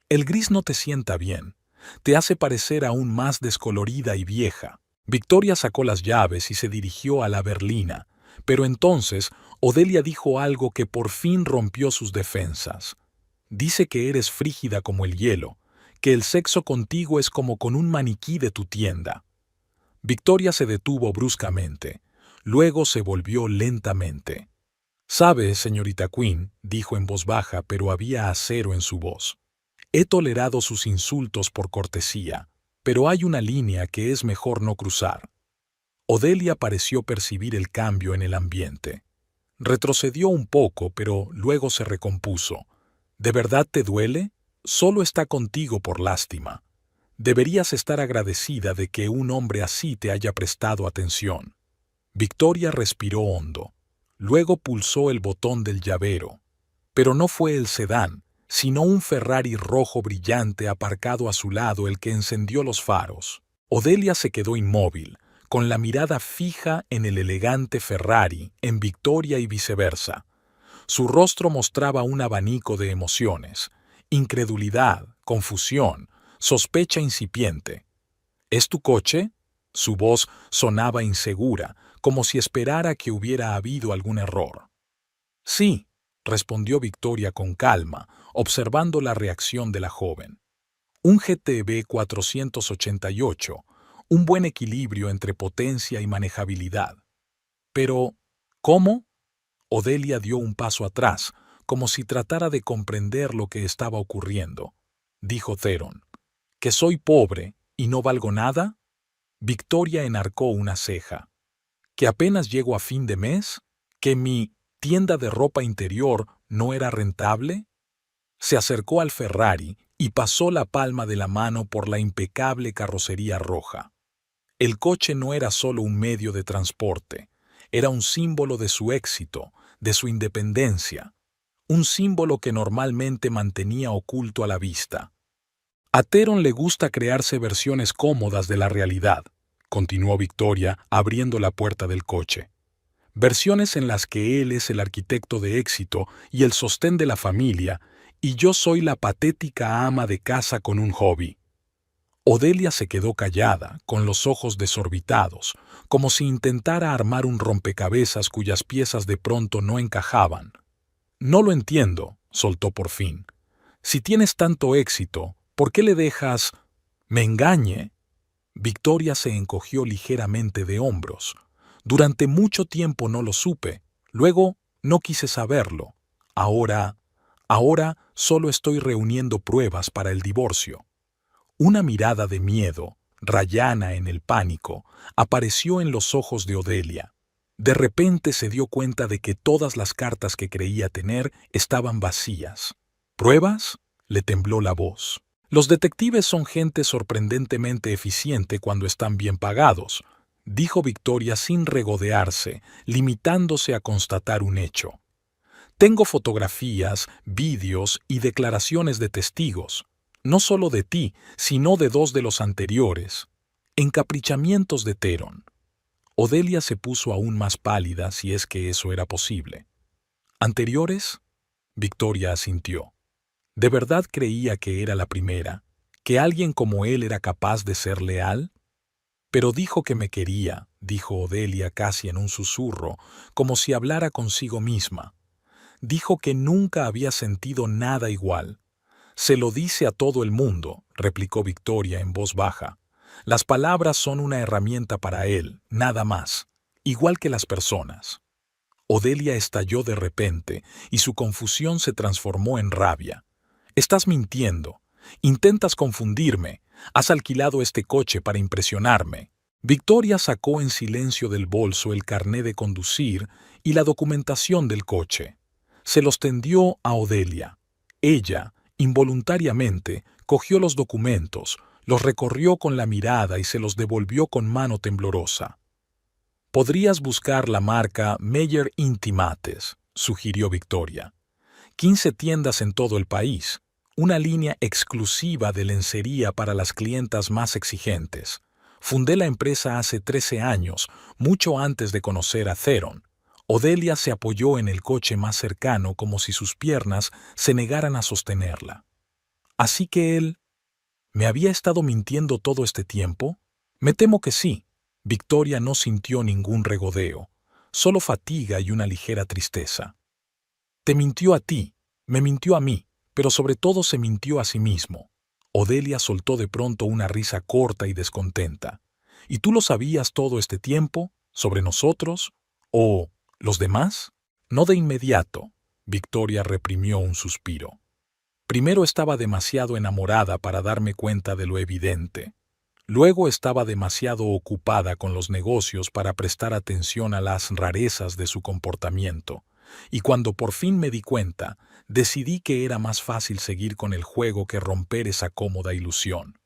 Speaker 1: «El gris no te sienta bien. Te hace parecer aún más descolorida y vieja». Victoria sacó las llaves y se dirigió a la berlina, pero entonces Odelia dijo algo que por fin rompió sus defensas. «Dice que eres frígida como el hielo, que el sexo contigo es como con un maniquí de tu tienda». Victoria se detuvo bruscamente. Luego se volvió lentamente. «Sabe, señorita Quinn», dijo en voz baja, pero había acero en su voz. «He tolerado sus insultos por cortesía, pero hay una línea que es mejor no cruzar». Odelia pareció percibir el cambio en el ambiente. Retrocedió un poco, pero luego se recompuso. «¿De verdad te duele? Solo está contigo por lástima. Deberías estar agradecida de que un hombre así te haya prestado atención». Victoria respiró hondo. Luego pulsó el botón del llavero. Pero no fue el sedán, sino un Ferrari rojo brillante aparcado a su lado el que encendió los faros. Odelia se quedó inmóvil, con la mirada fija en el elegante Ferrari, en Victoria y viceversa. Su rostro mostraba un abanico de emociones: incredulidad, confusión, sospecha incipiente. «¿Es tu coche?». Su voz sonaba insegura, como si esperara que hubiera habido algún error. «Sí», respondió Victoria con calma, observando la reacción de la joven. «Un GTB 488, un buen equilibrio entre potencia y manejabilidad». «Pero, ¿cómo?». Odelia dio un paso atrás, como si tratara de comprender lo que estaba ocurriendo. Dijo Theron: «¿Que soy pobre y no valgo nada?». Victoria enarcó una ceja. «¿Que apenas llego a fin de mes? ¿Que mi tienda de ropa interior no era rentable?». Se acercó al Ferrari y pasó la palma de la mano por la impecable carrocería roja. El coche no era solo un medio de transporte, era un símbolo de su éxito, de su independencia, un símbolo que normalmente mantenía oculto a la vista. «A Theron le gusta crearse versiones cómodas de la realidad», continuó Victoria, abriendo la puerta del coche. «Versiones en las que él es el arquitecto de éxito y el sostén de la familia, y yo soy la patética ama de casa con un hobby». Odelia se quedó callada, con los ojos desorbitados, como si intentara armar un rompecabezas cuyas piezas de pronto no encajaban. «No lo entiendo», soltó por fin. «Si tienes tanto éxito, ¿por qué le dejas...?» «¿Me engañe?». Victoria se encogió ligeramente de hombros. «Durante mucho tiempo no lo supe. Luego no quise saberlo. Ahora solo estoy reuniendo pruebas para el divorcio». Una mirada de miedo, rayana en el pánico, apareció en los ojos de Odelia. De repente se dio cuenta de que todas las cartas que creía tener estaban vacías. «¿Pruebas?», le tembló la voz. «Los detectives son gente sorprendentemente eficiente cuando están bien pagados», dijo Victoria sin regodearse, limitándose a constatar un hecho. «Tengo fotografías, vídeos y declaraciones de testigos, no solo de ti, sino de 2 de los anteriores. Encaprichamientos de Theron». Odelia se puso aún más pálida, si es que eso era posible. «¿Anteriores?». Victoria asintió. ¿De verdad creía que era la primera? ¿Que alguien como él era capaz de ser leal? «Pero dijo que me quería», dijo Odelia casi en un susurro, como si hablara consigo misma. «Dijo que nunca había sentido nada igual». «Se lo dice a todo el mundo», replicó Victoria en voz baja. «Las palabras son una herramienta para él, nada más, igual que las personas». Odelia estalló de repente y su confusión se transformó en rabia. «Estás mintiendo. Intentas confundirme. Has alquilado este coche para impresionarme. Victoria sacó en silencio del bolso el carné de conducir y la documentación del coche. Se los tendió a Odelia. Ella, involuntariamente, cogió los documentos, los recorrió con la mirada y se los devolvió con mano temblorosa. «Podrías buscar la marca Meyer Intimates», sugirió Victoria. 15 tiendas en todo el país, una línea exclusiva de lencería para las clientas más exigentes. Fundé la empresa hace 13 años, mucho antes de conocer a Theron. Odelia se apoyó en el coche más cercano como si sus piernas se negaran a sostenerla. ¿Así que él me había estado mintiendo todo este tiempo? Me temo que sí. Victoria no sintió ningún regodeo, solo fatiga y una ligera tristeza. Te mintió a ti, me mintió a mí, pero sobre todo se mintió a sí mismo. Odelia soltó de pronto una risa corta y descontenta. ¿Y tú lo sabías todo este tiempo? ¿Sobre nosotros? ¿O los demás? No de inmediato. Victoria reprimió un suspiro. Primero estaba demasiado enamorada para darme cuenta de lo evidente. Luego estaba demasiado ocupada con los negocios para prestar atención a las rarezas de su comportamiento. Y cuando por fin me di cuenta, decidí que era más fácil seguir con el juego que romper esa cómoda ilusión.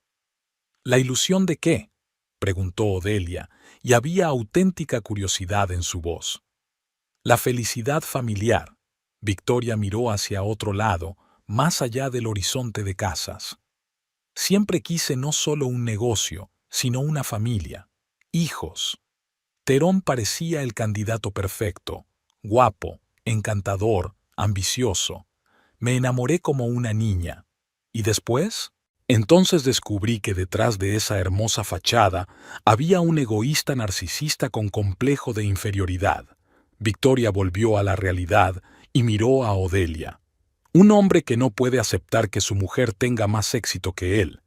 Speaker 1: ¿La ilusión de qué?, preguntó Odelia, y había auténtica curiosidad en su voz. La felicidad familiar. Victoria miró hacia otro lado, más allá del horizonte de casas. Siempre quise no solo un negocio, sino una familia, hijos. Theron parecía el candidato perfecto, guapo, encantador, ambicioso. Me enamoré como una niña. ¿Y después? Entonces descubrí que detrás de esa hermosa fachada había un egoísta narcisista con complejo de inferioridad. Victoria volvió a la realidad y miró a Odelia. Un hombre que no puede aceptar que su mujer tenga más éxito que él,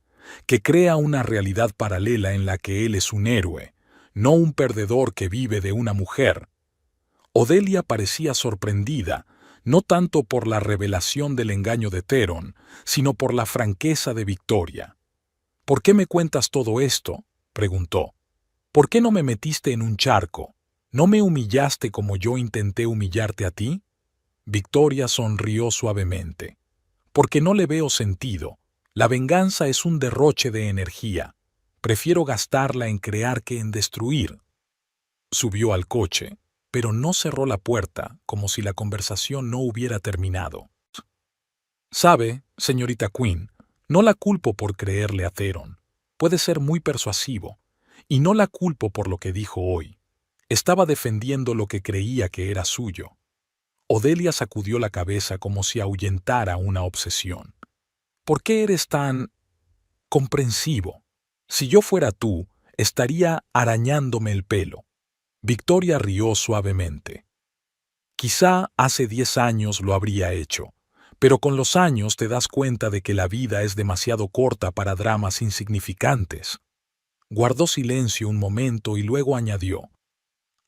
Speaker 1: que crea una realidad paralela en la que él es un héroe, no un perdedor que vive de una mujer. Odelia parecía sorprendida, no tanto por la revelación del engaño de Theron, sino por la franqueza de Victoria. «¿Por qué me cuentas todo esto?», preguntó. «¿Por qué no me metiste en un charco? ¿No me humillaste como yo intenté humillarte a ti?». Victoria sonrió suavemente. «Porque no le veo sentido. La venganza es un derroche de energía. Prefiero gastarla en crear que en destruir». Subió al coche, pero no cerró la puerta, como si la conversación no hubiera terminado. «Sabe, señorita Quinn, no la culpo por creerle a Theron. Puede ser muy persuasivo. Y no la culpo por lo que dijo hoy. Estaba defendiendo lo que creía que era suyo». Odelia sacudió la cabeza como si ahuyentara una obsesión. «¿Por qué eres tan comprensivo? Si yo fuera tú, estaría arañándome el pelo». Victoria rió suavemente. «Quizá hace 10 años lo habría hecho, pero con los años te das cuenta de que la vida es demasiado corta para dramas insignificantes». Guardó silencio un momento y luego añadió: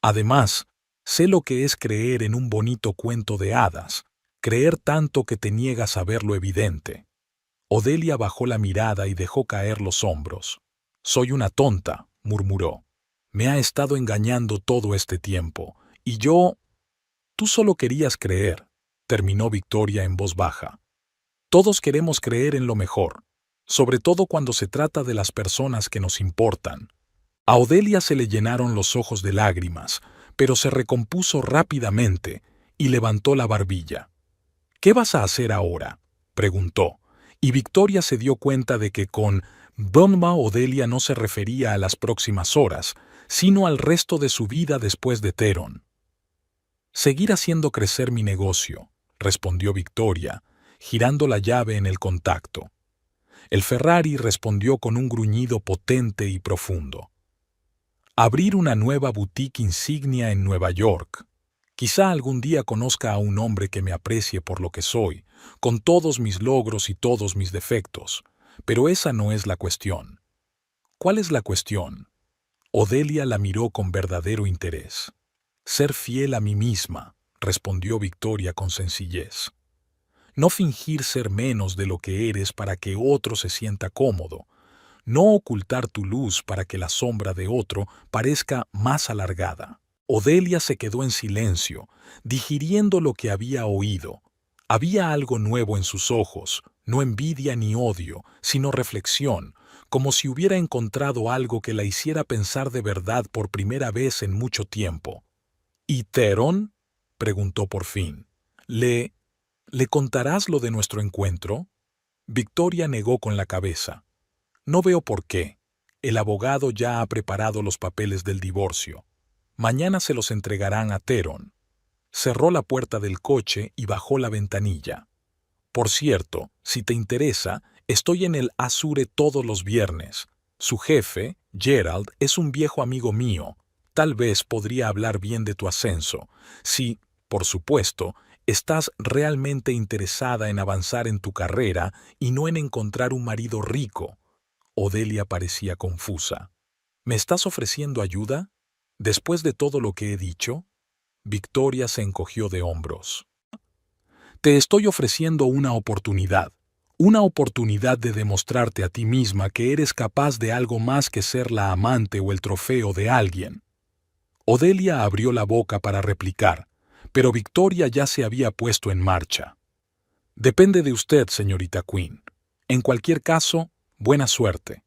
Speaker 1: «Además, sé lo que es creer en un bonito cuento de hadas, creer tanto que te niegas a ver lo evidente». Odelia bajó la mirada y dejó caer los hombros. «Soy una tonta», murmuró. «Me ha estado engañando todo este tiempo, y yo...». «Tú solo querías creer», terminó Victoria en voz baja. «Todos queremos creer en lo mejor, sobre todo cuando se trata de las personas que nos importan». A Odelia se le llenaron los ojos de lágrimas, pero se recompuso rápidamente y levantó la barbilla. «¿Qué vas a hacer ahora?», preguntó, y Victoria se dio cuenta de que con broma Odelia no se refería a las próximas horas, sino al resto de su vida después de Theron. «Seguir haciendo crecer mi negocio», respondió Victoria, girando la llave en el contacto. El Ferrari respondió con un gruñido potente y profundo. «Abrir una nueva boutique insignia en Nueva York. Quizá algún día conozca a un hombre que me aprecie por lo que soy, con todos mis logros y todos mis defectos, pero esa no es la cuestión». «¿Cuál es la cuestión?». Odelia la miró con verdadero interés. «Ser fiel a mí misma», respondió Victoria con sencillez. No fingir ser menos de lo que eres para que otro se sienta cómodo. No ocultar tu luz para que la sombra de otro parezca más alargada. Odelia se quedó en silencio, digiriendo lo que había oído. Había algo nuevo en sus ojos, no envidia ni odio, sino reflexión, como si hubiera encontrado algo que la hiciera pensar de verdad por primera vez en mucho tiempo. ¿Y Theron? Preguntó por fin. ¿Le contarás lo de nuestro encuentro? Victoria negó con la cabeza. No veo por qué. El abogado ya ha preparado los papeles del divorcio. Mañana se los entregarán a Theron. Cerró la puerta del coche y bajó la ventanilla. Por cierto, si te interesa, estoy en el Azure todos los viernes. Su jefe, Gerald, es un viejo amigo mío. Tal vez podría hablar bien de tu ascenso. Si, por supuesto, estás realmente interesada en avanzar en tu carrera y no en encontrar un marido rico. Odelia parecía confusa. ¿Me estás ofreciendo ayuda? ¿Después de todo lo que he dicho? Victoria se encogió de hombros. Te estoy ofreciendo una oportunidad de demostrarte a ti misma que eres capaz de algo más que ser la amante o el trofeo de alguien. Odelia abrió la boca para replicar, pero Victoria ya se había puesto en marcha. Depende de usted, señorita Quinn. En cualquier caso, buena suerte.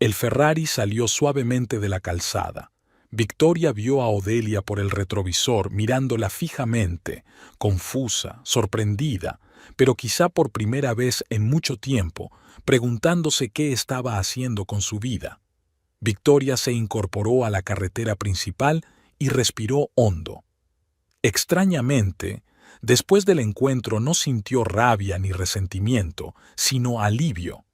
Speaker 1: El Ferrari salió suavemente de la calzada. Victoria vio a Odelia por el retrovisor mirándola fijamente, confusa, sorprendida, pero quizá por primera vez en mucho tiempo, preguntándose qué estaba haciendo con su vida. Victoria se incorporó a la carretera principal y respiró hondo. Extrañamente, después del encuentro no sintió rabia ni resentimiento, sino alivio.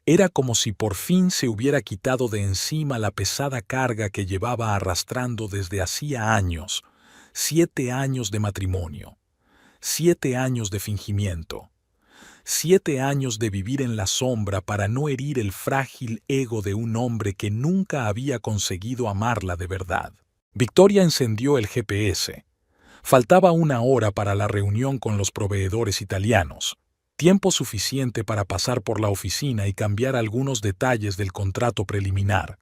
Speaker 1: Era como si por fin se hubiera quitado de encima la pesada carga que llevaba arrastrando desde hacía años, 7 años de matrimonio, 7 años de fingimiento, 7 años de vivir en la sombra para no herir el frágil ego de un hombre que nunca había conseguido amarla de verdad. Victoria encendió el GPS. Faltaba 1 hora para la reunión con los proveedores italianos. Tiempo suficiente para pasar por la oficina y cambiar algunos detalles del contrato preliminar.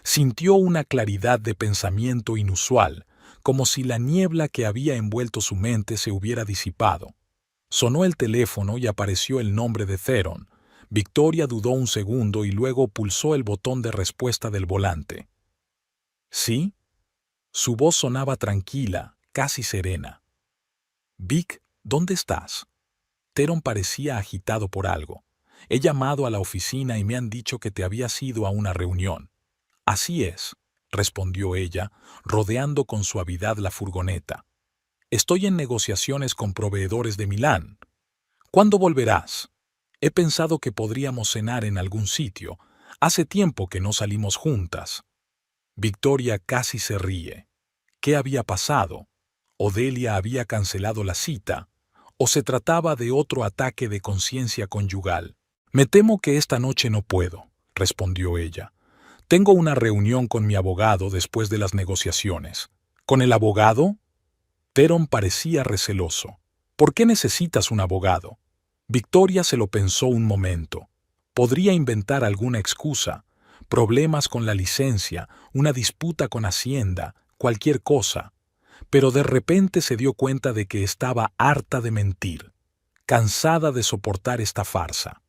Speaker 1: Sintió una claridad de pensamiento inusual, como si la niebla que había envuelto su mente se hubiera disipado. Sonó el teléfono y apareció el nombre de Theron. Victoria dudó un segundo y luego pulsó el botón de respuesta del volante. ¿Sí? Su voz sonaba tranquila, casi serena. Vic, ¿dónde estás? Theron parecía agitado por algo. He llamado a la oficina y me han dicho que te habías ido a una reunión. Así es, respondió ella, rodeando con suavidad la furgoneta. Estoy en negociaciones con proveedores de Milán. ¿Cuándo volverás? He pensado que podríamos cenar en algún sitio. Hace tiempo que no salimos juntas. Victoria casi se ríe. ¿Qué había pasado? ¿Odelia había cancelado la cita? ¿O se trataba de otro ataque de conciencia conyugal? Me temo que esta noche no puedo, respondió ella. Tengo una reunión con mi abogado después de las negociaciones. ¿Con el abogado? Theron parecía receloso. ¿Por qué necesitas un abogado? Victoria se lo pensó un momento. Podría inventar alguna excusa. Problemas con la licencia, una disputa con Hacienda, cualquier cosa. Pero de repente se dio cuenta de que estaba harta de mentir, cansada de soportar esta farsa.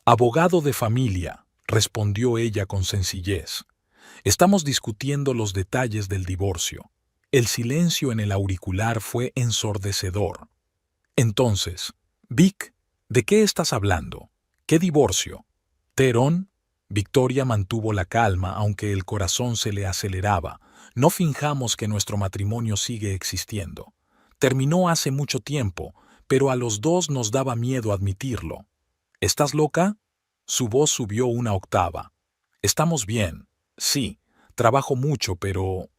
Speaker 1: Abogado de familia, respondió ella con sencillez. Estamos discutiendo los detalles del divorcio. El silencio en el auricular fue ensordecedor. Entonces, Vic, ¿de qué estás hablando? ¿Qué divorcio? ¿Theron? Victoria mantuvo la calma aunque el corazón se le aceleraba. No finjamos que nuestro matrimonio sigue existiendo. Terminó hace mucho tiempo, pero a los dos nos daba miedo admitirlo. ¿Estás loca? Su voz subió 1 octava. Estamos bien. Sí, trabajo mucho, pero...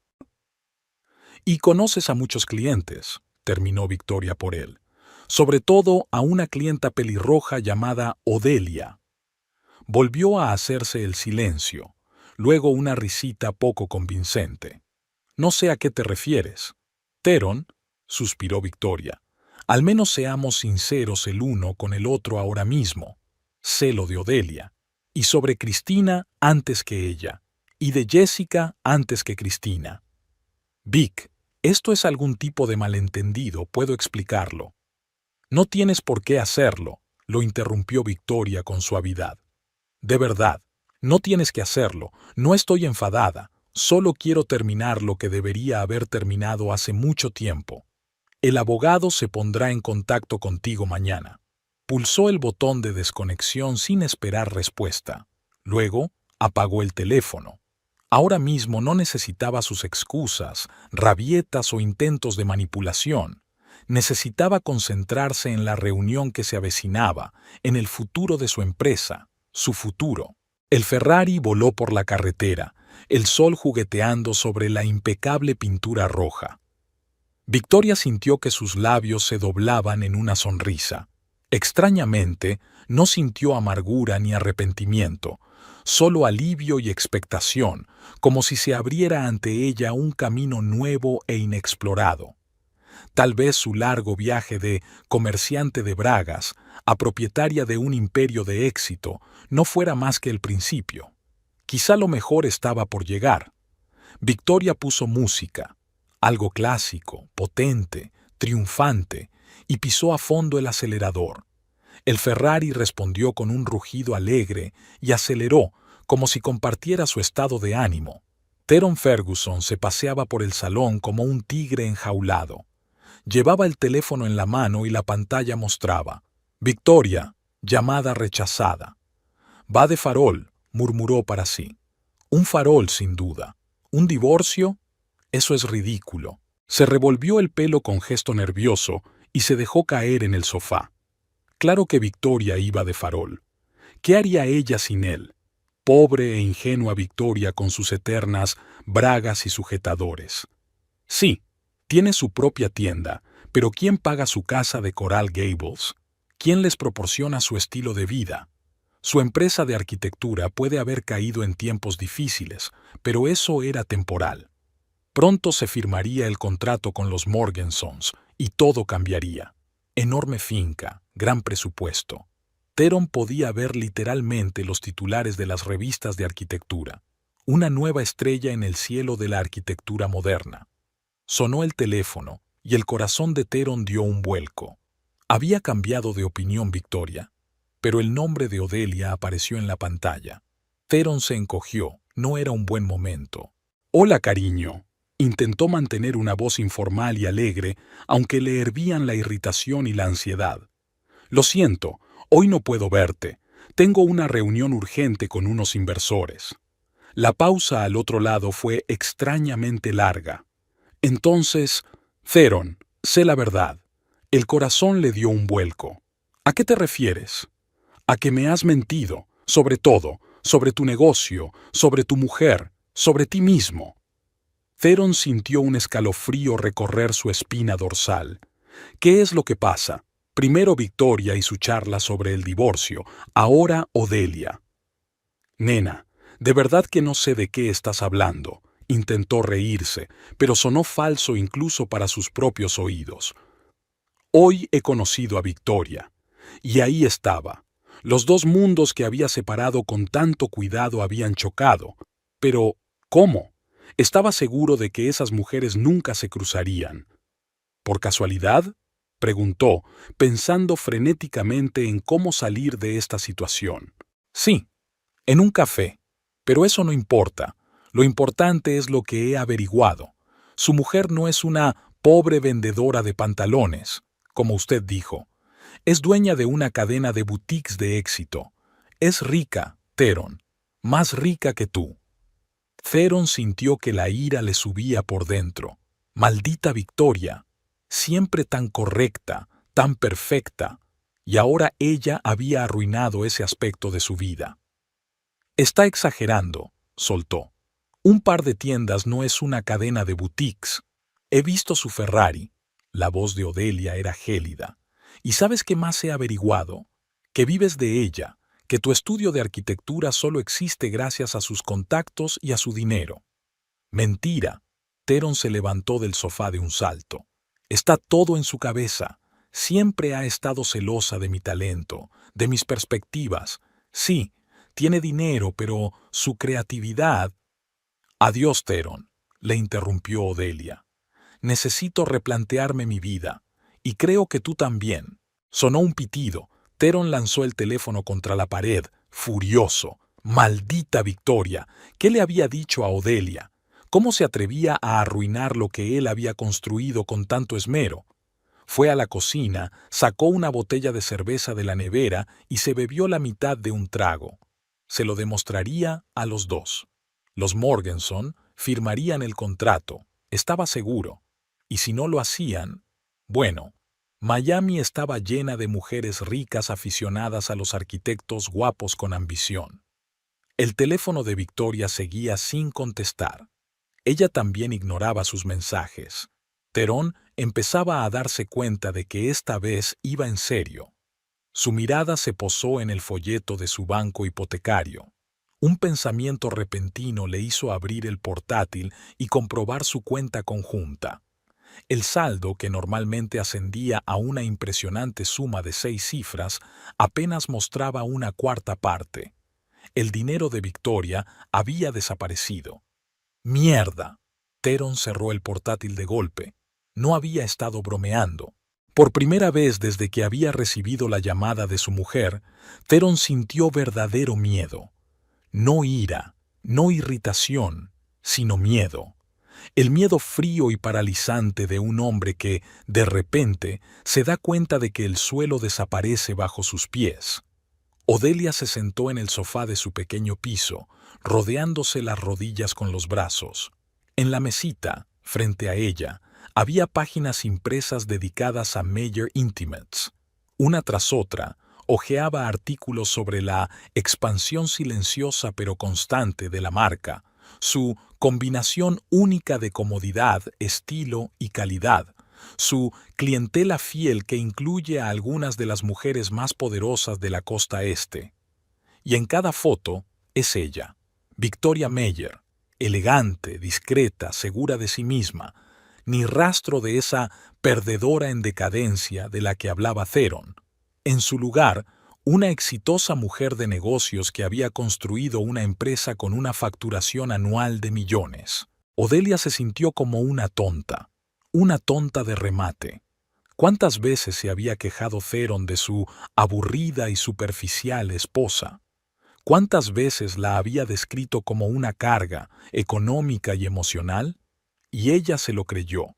Speaker 1: Y conoces a muchos clientes, terminó Victoria por él. Sobre todo a una clienta pelirroja llamada Odelia. Volvió a hacerse el silencio, luego una risita poco convincente. No sé a qué te refieres. Theron, suspiró Victoria. Al menos seamos sinceros el uno con el otro ahora mismo. Celo de Odelia. Y sobre Cristina antes que ella. Y de Jessica antes que Cristina. Vic, esto es algún tipo de malentendido, puedo explicarlo. No tienes por qué hacerlo, lo interrumpió Victoria con suavidad. De verdad, no tienes que hacerlo, no estoy enfadada, solo quiero terminar lo que debería haber terminado hace mucho tiempo. El abogado se pondrá en contacto contigo mañana. Pulsó el botón de desconexión sin esperar respuesta. Luego, apagó el teléfono. Ahora mismo no necesitaba sus excusas, rabietas o intentos de manipulación. Necesitaba concentrarse en la reunión que se avecinaba, en el futuro de su empresa, su futuro. El Ferrari voló por la carretera, el sol jugueteando sobre la impecable pintura roja. Victoria sintió que sus labios se doblaban en una sonrisa. Extrañamente, no sintió amargura ni arrepentimiento, solo alivio y expectación, como si se abriera ante ella un camino nuevo e inexplorado. Tal vez su largo viaje de comerciante de bragas a propietaria de un imperio de éxito no fuera más que el principio. Quizá lo mejor estaba por llegar. Victoria puso música, algo clásico, potente, triunfante, y pisó a fondo el acelerador. El Ferrari respondió con un rugido alegre y aceleró, como si compartiera su estado de ánimo. Tyrone Ferguson se paseaba por el salón como un tigre enjaulado. Llevaba el teléfono en la mano y la pantalla mostraba: Victoria, llamada rechazada. Va de farol, murmuró para sí. Un farol, sin duda. ¿Un divorcio? Eso es ridículo. Se revolvió el pelo con gesto nervioso y se dejó caer en el sofá. Claro que Victoria iba de farol. ¿Qué haría ella sin él? Pobre e ingenua Victoria con sus eternas bragas y sujetadores. Sí, tiene su propia tienda, pero ¿quién paga su casa de Coral Gables? ¿Quién les proporciona su estilo de vida? Su empresa de arquitectura puede haber caído en tiempos difíciles, pero eso era temporal. Pronto se firmaría el contrato con los Morgensons y todo cambiaría. Enorme finca, gran presupuesto. Tyrone podía ver literalmente los titulares de las revistas de arquitectura. Una nueva estrella en el cielo de la arquitectura moderna. Sonó el teléfono y el corazón de Tyrone dio un vuelco. Había cambiado de opinión Victoria, pero el nombre de Odelia apareció en la pantalla. Tyrone se encogió, no era un buen momento. «Hola, cariño». Intentó mantener una voz informal y alegre, aunque le hervían la irritación y la ansiedad. «Lo siento, hoy no puedo verte. Tengo una reunión urgente con unos inversores». La pausa al otro lado fue extrañamente larga. Entonces, Tyrone, sé la verdad. El corazón le dio un vuelco. ¿A qué te refieres? A que me has mentido, sobre todo, sobre tu negocio, sobre tu mujer, sobre ti mismo. Tyrone sintió un escalofrío recorrer su espina dorsal. ¿Qué es lo que pasa? Primero Victoria y su charla sobre el divorcio, ahora Odelia. Nena, de verdad que no sé de qué estás hablando. Intentó reírse, pero sonó falso incluso para sus propios oídos. Hoy he conocido a Victoria. Y ahí estaba. Los dos mundos que había separado con tanto cuidado habían chocado. Pero, ¿cómo? Estaba seguro de que esas mujeres nunca se cruzarían. ¿Por casualidad?, preguntó, pensando frenéticamente en cómo salir de esta situación. Sí, en un café. Pero eso no importa. Lo importante es lo que he averiguado. Su mujer no es una pobre vendedora de pantalones, como usted dijo. Es dueña de una cadena de boutiques de éxito. Es rica, Tyrone, más rica que tú. Tyrone sintió que la ira le subía por dentro. Maldita Victoria, siempre tan correcta, tan perfecta, y ahora ella había arruinado ese aspecto de su vida. Está exagerando, soltó. Un par de tiendas no es una cadena de boutiques. He visto su Ferrari. La voz de Odelia era gélida. ¿Y sabes qué más he averiguado? Que vives de ella, que tu estudio de arquitectura solo existe gracias a sus contactos y a su dinero. Mentira. Tyrone se levantó del sofá de un salto. Está todo en su cabeza. Siempre ha estado celosa de mi talento, de mis perspectivas. Sí, tiene dinero, pero su creatividad... Adiós, Theron, le interrumpió Odelia. Necesito replantearme mi vida. Y creo que tú también. Sonó un pitido. Theron lanzó el teléfono contra la pared, furioso. Maldita Victoria. ¿Qué le había dicho a Odelia? ¿Cómo se atrevía a arruinar lo que él había construido con tanto esmero? Fue a la cocina, sacó una botella de cerveza de la nevera y se bebió la mitad de un trago. Se lo demostraría a los dos. Los Morgenson firmarían el contrato, estaba seguro. Y si no lo hacían, bueno, Miami estaba llena de mujeres ricas aficionadas a los arquitectos guapos con ambición. El teléfono de Victoria seguía sin contestar. Ella también ignoraba sus mensajes. Theron empezaba a darse cuenta de que esta vez iba en serio. Su mirada se posó en el folleto de su banco hipotecario. Un pensamiento repentino le hizo abrir el portátil y comprobar su cuenta conjunta. El saldo, que normalmente ascendía a una impresionante suma de 6 cifras, apenas mostraba una cuarta parte. El dinero de Victoria había desaparecido. ¡Mierda! Theron cerró el portátil de golpe. No había estado bromeando. Por primera vez desde que había recibido la llamada de su mujer, Theron sintió verdadero miedo. No ira, no irritación, sino miedo. El miedo frío y paralizante de un hombre que, de repente, se da cuenta de que el suelo desaparece bajo sus pies. Odelia se sentó en el sofá de su pequeño piso, rodeándose las rodillas con los brazos. En la mesita, frente a ella, había páginas impresas dedicadas a Mayer Intimates. Una tras otra, hojeaba artículos sobre la expansión silenciosa pero constante de la marca, su combinación única de comodidad, estilo y calidad, su clientela fiel que incluye a algunas de las mujeres más poderosas de la costa este. Y en cada foto es ella, Victoria Mayer, elegante, discreta, segura de sí misma, ni rastro de esa perdedora en decadencia de la que hablaba Theron. En su lugar, una exitosa mujer de negocios que había construido una empresa con una facturación anual de millones. Odelia se sintió como una tonta de remate. ¿Cuántas veces se había quejado Theron de su aburrida y superficial esposa? ¿Cuántas veces la había descrito como una carga económica y emocional? Y ella se lo creyó.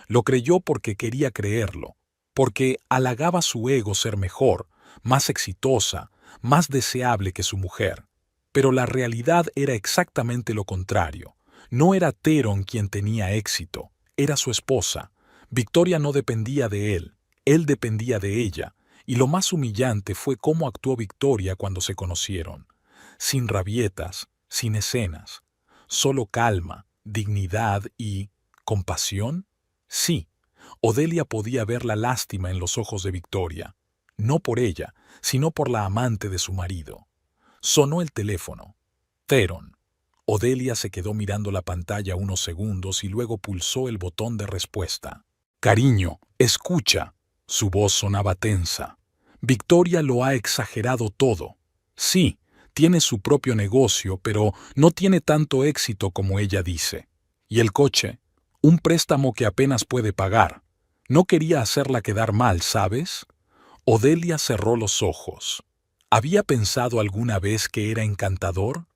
Speaker 1: Lo creyó porque quería creerlo, porque halagaba su ego ser mejor, más exitosa, más deseable que su mujer. Pero la realidad era exactamente lo contrario. No era Theron quien tenía éxito, era su esposa. Victoria no dependía de él dependía de ella. Y lo más humillante fue cómo actuó Victoria cuando se conocieron. Sin rabietas, sin escenas, solo calma, dignidad y... ¿compasión? Sí, Odelia podía ver la lástima en los ojos de Victoria, no por ella, sino por la amante de su marido. Sonó el teléfono. Theron. Odelia se quedó mirando la pantalla unos segundos y luego pulsó el botón de respuesta. «Cariño, escucha». Su voz sonaba tensa. «Victoria lo ha exagerado todo. Sí, tiene su propio negocio, pero no tiene tanto éxito como ella dice. Y el coche, un préstamo que apenas puede pagar. No quería hacerla quedar mal, ¿sabes?» Odelia cerró los ojos. ¿Había pensado alguna vez que era encantador?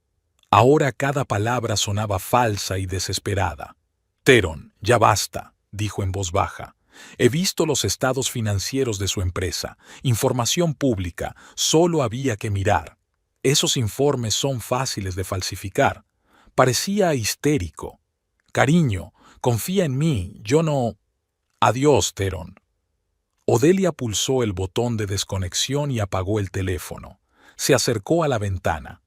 Speaker 1: Ahora cada palabra sonaba falsa y desesperada. «Theron, ya basta», dijo en voz baja. «He visto los estados financieros de su empresa. Información pública. Solo había que mirar. Esos informes son fáciles de falsificar». Parecía histérico. «Cariño, confía en mí. Yo no...» «Adiós, Theron». Odelia pulsó el botón de desconexión y apagó el teléfono. Se acercó a la ventana.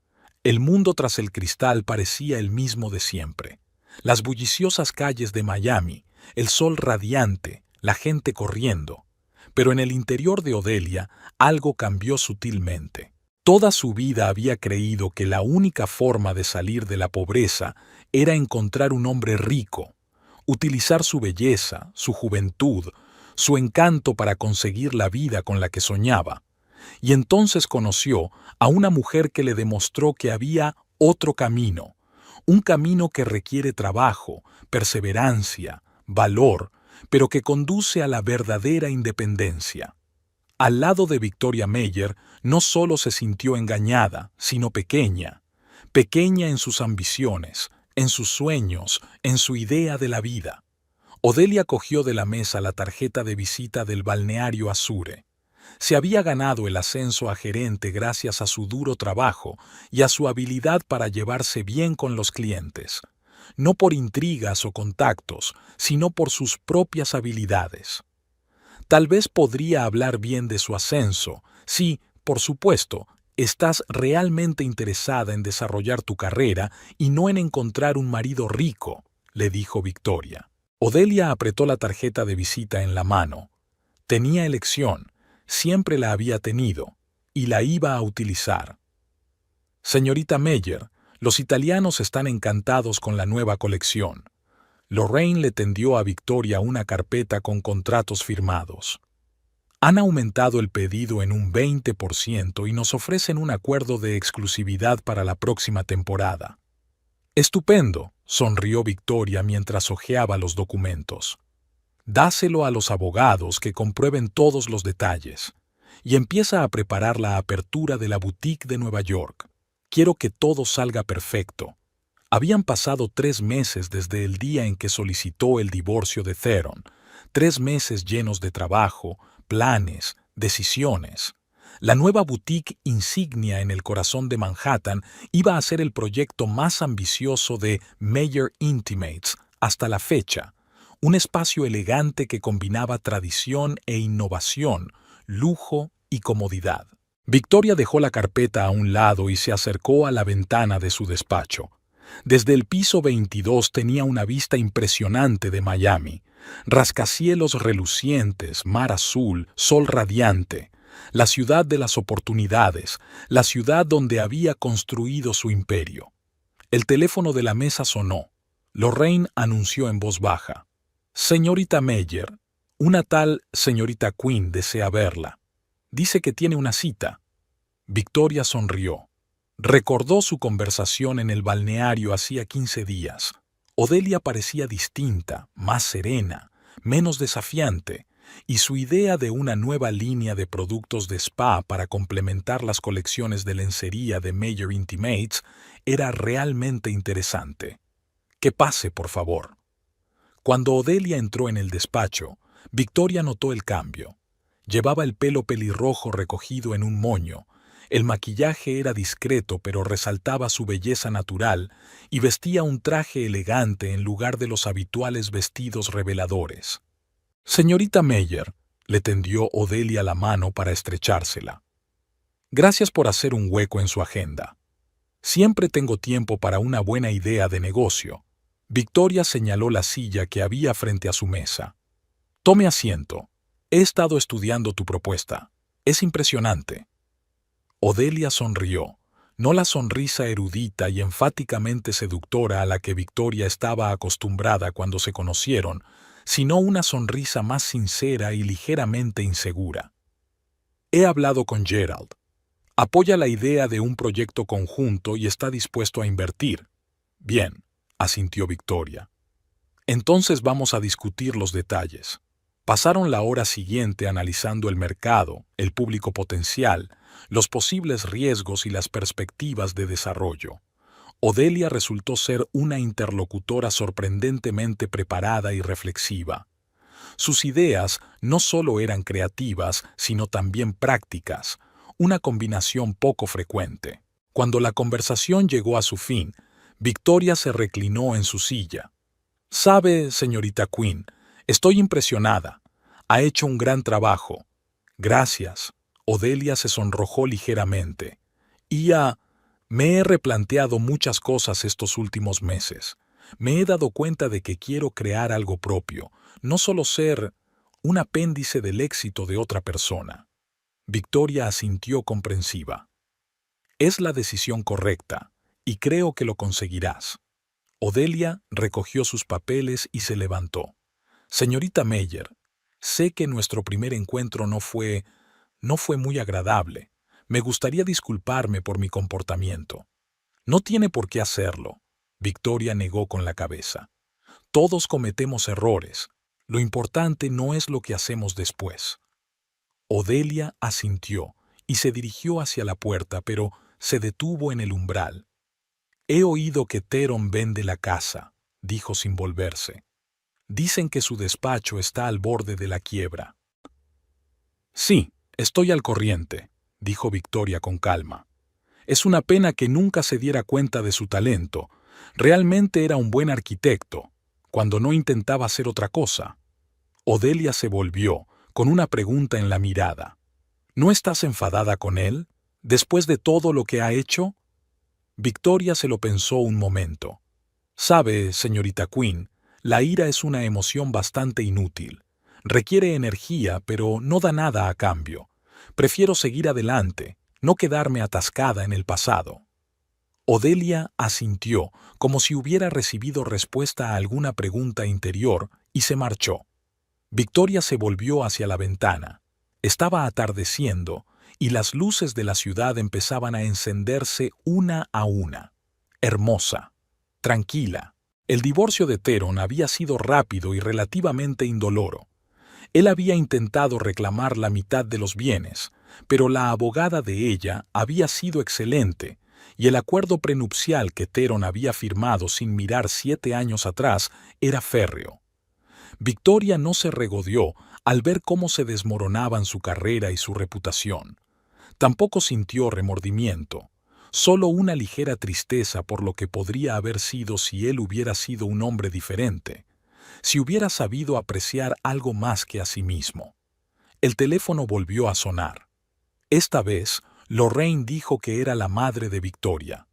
Speaker 1: El mundo tras el cristal parecía el mismo de siempre. Las bulliciosas calles de Miami, el sol radiante, la gente corriendo. Pero en el interior de Odelia algo cambió sutilmente. Toda su vida había creído que la única forma de salir de la pobreza era encontrar un hombre rico, utilizar su belleza, su juventud, su encanto para conseguir la vida con la que soñaba. Y entonces conoció a una mujer que le demostró que había otro camino, un camino que requiere trabajo, perseverancia, valor, pero que conduce a la verdadera independencia. Al lado de Victoria Meyer, no solo se sintió engañada, sino pequeña, pequeña en sus ambiciones, en sus sueños, en su idea de la vida. Odelia cogió de la mesa la tarjeta de visita del balneario Azure. Se había ganado el ascenso a gerente gracias a su duro trabajo y a su habilidad para llevarse bien con los clientes, no por intrigas o contactos, sino por sus propias habilidades. Tal vez podría hablar bien de su ascenso, si, por supuesto, estás realmente interesada en desarrollar tu carrera y no en encontrar un marido rico, le dijo Victoria. Odelia apretó la tarjeta de visita en la mano. Tenía elección, siempre la había tenido, y la iba a utilizar. Señorita Meyer, los italianos están encantados con la nueva colección. Lorraine le tendió a Victoria una carpeta con contratos firmados. Han aumentado el pedido en un 20% y nos ofrecen un acuerdo de exclusividad para la próxima temporada. Estupendo, sonrió Victoria mientras hojeaba los documentos. Dáselo a los abogados que comprueben todos los detalles y empieza a preparar la apertura de la boutique de Nueva York. Quiero que todo salga perfecto. Habían pasado 3 meses desde el día en que solicitó el divorcio de Theron, 3 meses llenos de trabajo, planes, decisiones. La nueva boutique insignia en el corazón de Manhattan iba a ser el proyecto más ambicioso de Meyer Intimates hasta la fecha, un espacio elegante que combinaba tradición e innovación, lujo y comodidad. Victoria dejó la carpeta a un lado y se acercó a la ventana de su despacho. Desde el piso 22 tenía una vista impresionante de Miami. Rascacielos relucientes, mar azul, sol radiante. La ciudad de las oportunidades, la ciudad donde había construido su imperio. El teléfono de la mesa sonó. Lorraine anunció en voz baja. Señorita Meyer, una tal señorita Quinn desea verla. Dice que tiene una cita. Victoria sonrió. Recordó su conversación en el balneario hacía 15 días. Odelia parecía distinta, más serena, menos desafiante, y su idea de una nueva línea de productos de spa para complementar las colecciones de lencería de Meyer Intimates era realmente interesante. Que pase, por favor. Cuando Odelia entró en el despacho, Victoria notó el cambio. Llevaba el pelo pelirrojo recogido en un moño. El maquillaje era discreto pero resaltaba su belleza natural y vestía un traje elegante en lugar de los habituales vestidos reveladores. Señorita Meyer, le tendió Odelia la mano para estrechársela. Gracias por hacer un hueco en su agenda. Siempre tengo tiempo para una buena idea de negocio. Victoria señaló la silla que había frente a su mesa. Tome asiento. He estado estudiando tu propuesta. Es impresionante. Odelia sonrió, no la sonrisa erudita y enfáticamente seductora a la que Victoria estaba acostumbrada cuando se conocieron, sino una sonrisa más sincera y ligeramente insegura. He hablado con Gerald. Apoya la idea de un proyecto conjunto y está dispuesto a invertir. Bien, asintió Victoria. Entonces vamos a discutir los detalles. Pasaron la hora siguiente analizando el mercado, el público potencial, los posibles riesgos y las perspectivas de desarrollo. Odelia resultó ser una interlocutora sorprendentemente preparada y reflexiva. Sus ideas no solo eran creativas, sino también prácticas, una combinación poco frecuente. Cuando la conversación llegó a su fin, Victoria se reclinó en su silla. «Sabe, señorita Quinn, estoy impresionada. Ha hecho un gran trabajo». «Gracias». Odelia se sonrojó ligeramente. Me he replanteado muchas cosas estos últimos meses. Me he dado cuenta de que quiero crear algo propio, no solo ser un apéndice del éxito de otra persona». Victoria asintió comprensiva. «Es la decisión correcta, y creo que lo conseguirás». Odelia recogió sus papeles y se levantó. «Señorita Meyer, Sé que nuestro primer encuentro no fue muy agradable. Me gustaría disculparme por mi comportamiento. No tiene por qué hacerlo. Victoria negó con la cabeza. Todos cometemos errores. Lo importante no es lo que hacemos después. Odelia asintió y se dirigió hacia la puerta, pero se detuvo en el umbral. He oído que Teron vende la casa, dijo sin volverse. Dicen que su despacho está al borde de la quiebra. Sí, estoy al corriente, dijo Victoria con calma. Es una pena que nunca se diera cuenta de su talento. Realmente era un buen arquitecto, cuando no intentaba hacer otra cosa. Odelia se volvió, con una pregunta en la mirada. ¿No estás enfadada con él, después de todo lo que ha hecho? Victoria se lo pensó un momento. Sabe, señorita Quinn, la ira es una emoción bastante inútil. Requiere energía, pero no da nada a cambio. Prefiero seguir adelante, no quedarme atascada en el pasado. Odelia asintió, como si hubiera recibido respuesta a alguna pregunta interior, y se marchó. Victoria se volvió hacia la ventana. Estaba atardeciendo, y las luces de la ciudad empezaban a encenderse una a una. Hermosa, tranquila. El divorcio de Teron había sido rápido y relativamente indoloro. Él había intentado reclamar la mitad de los bienes, pero la abogada de ella había sido excelente, y el acuerdo prenupcial que Teron había firmado sin mirar 7 años atrás era férreo. Victoria no se regodeó al ver cómo se desmoronaban su carrera y su reputación. Tampoco sintió remordimiento, solo una ligera tristeza por lo que podría haber sido si él hubiera sido un hombre diferente, si hubiera sabido apreciar algo más que a sí mismo. El teléfono volvió a sonar. Esta vez, Lorraine dijo que era la madre de Victoria.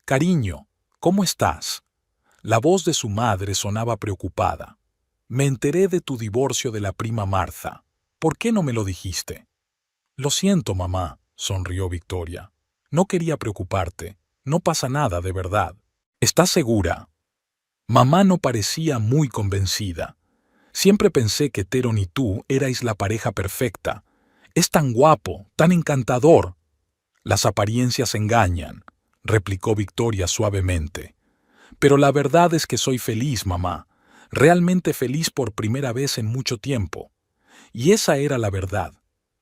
Speaker 1: «Cariño, ¿cómo estás?» La voz de su madre sonaba preocupada. «Me enteré de tu divorcio de la prima Martha. ¿Por qué no me lo dijiste?» «Lo siento, mamá», sonrió Victoria. «No quería preocuparte. No pasa nada, de verdad. ¿Estás segura?» Mamá no parecía muy convencida. «Siempre pensé que Teron y tú erais la pareja perfecta. Es tan guapo, tan encantador». «Las apariencias engañan», replicó Victoria suavemente. «Pero la verdad es que soy feliz, mamá. Realmente feliz por primera vez en mucho tiempo». Y esa era la verdad.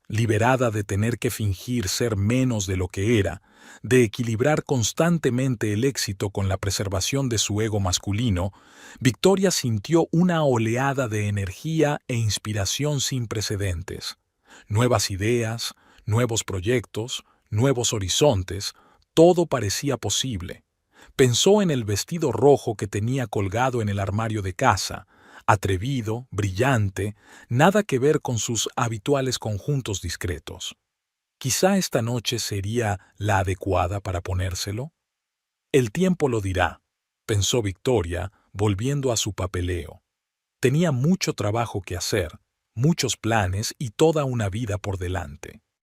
Speaker 1: Liberada de tener que fingir ser menos de lo que era, de equilibrar constantemente el éxito con la preservación de su ego masculino, Victoria sintió una oleada de energía e inspiración sin precedentes. Nuevas ideas, nuevos proyectos, nuevos horizontes, todo parecía posible. Pensó en el vestido rojo que tenía colgado en el armario de casa, atrevido, brillante, nada que ver con sus habituales conjuntos discretos. ¿Quizá esta noche sería la adecuada para ponérselo? El tiempo lo dirá, pensó Victoria, volviendo a su papeleo. Tenía mucho trabajo que hacer, muchos planes y toda una vida por delante.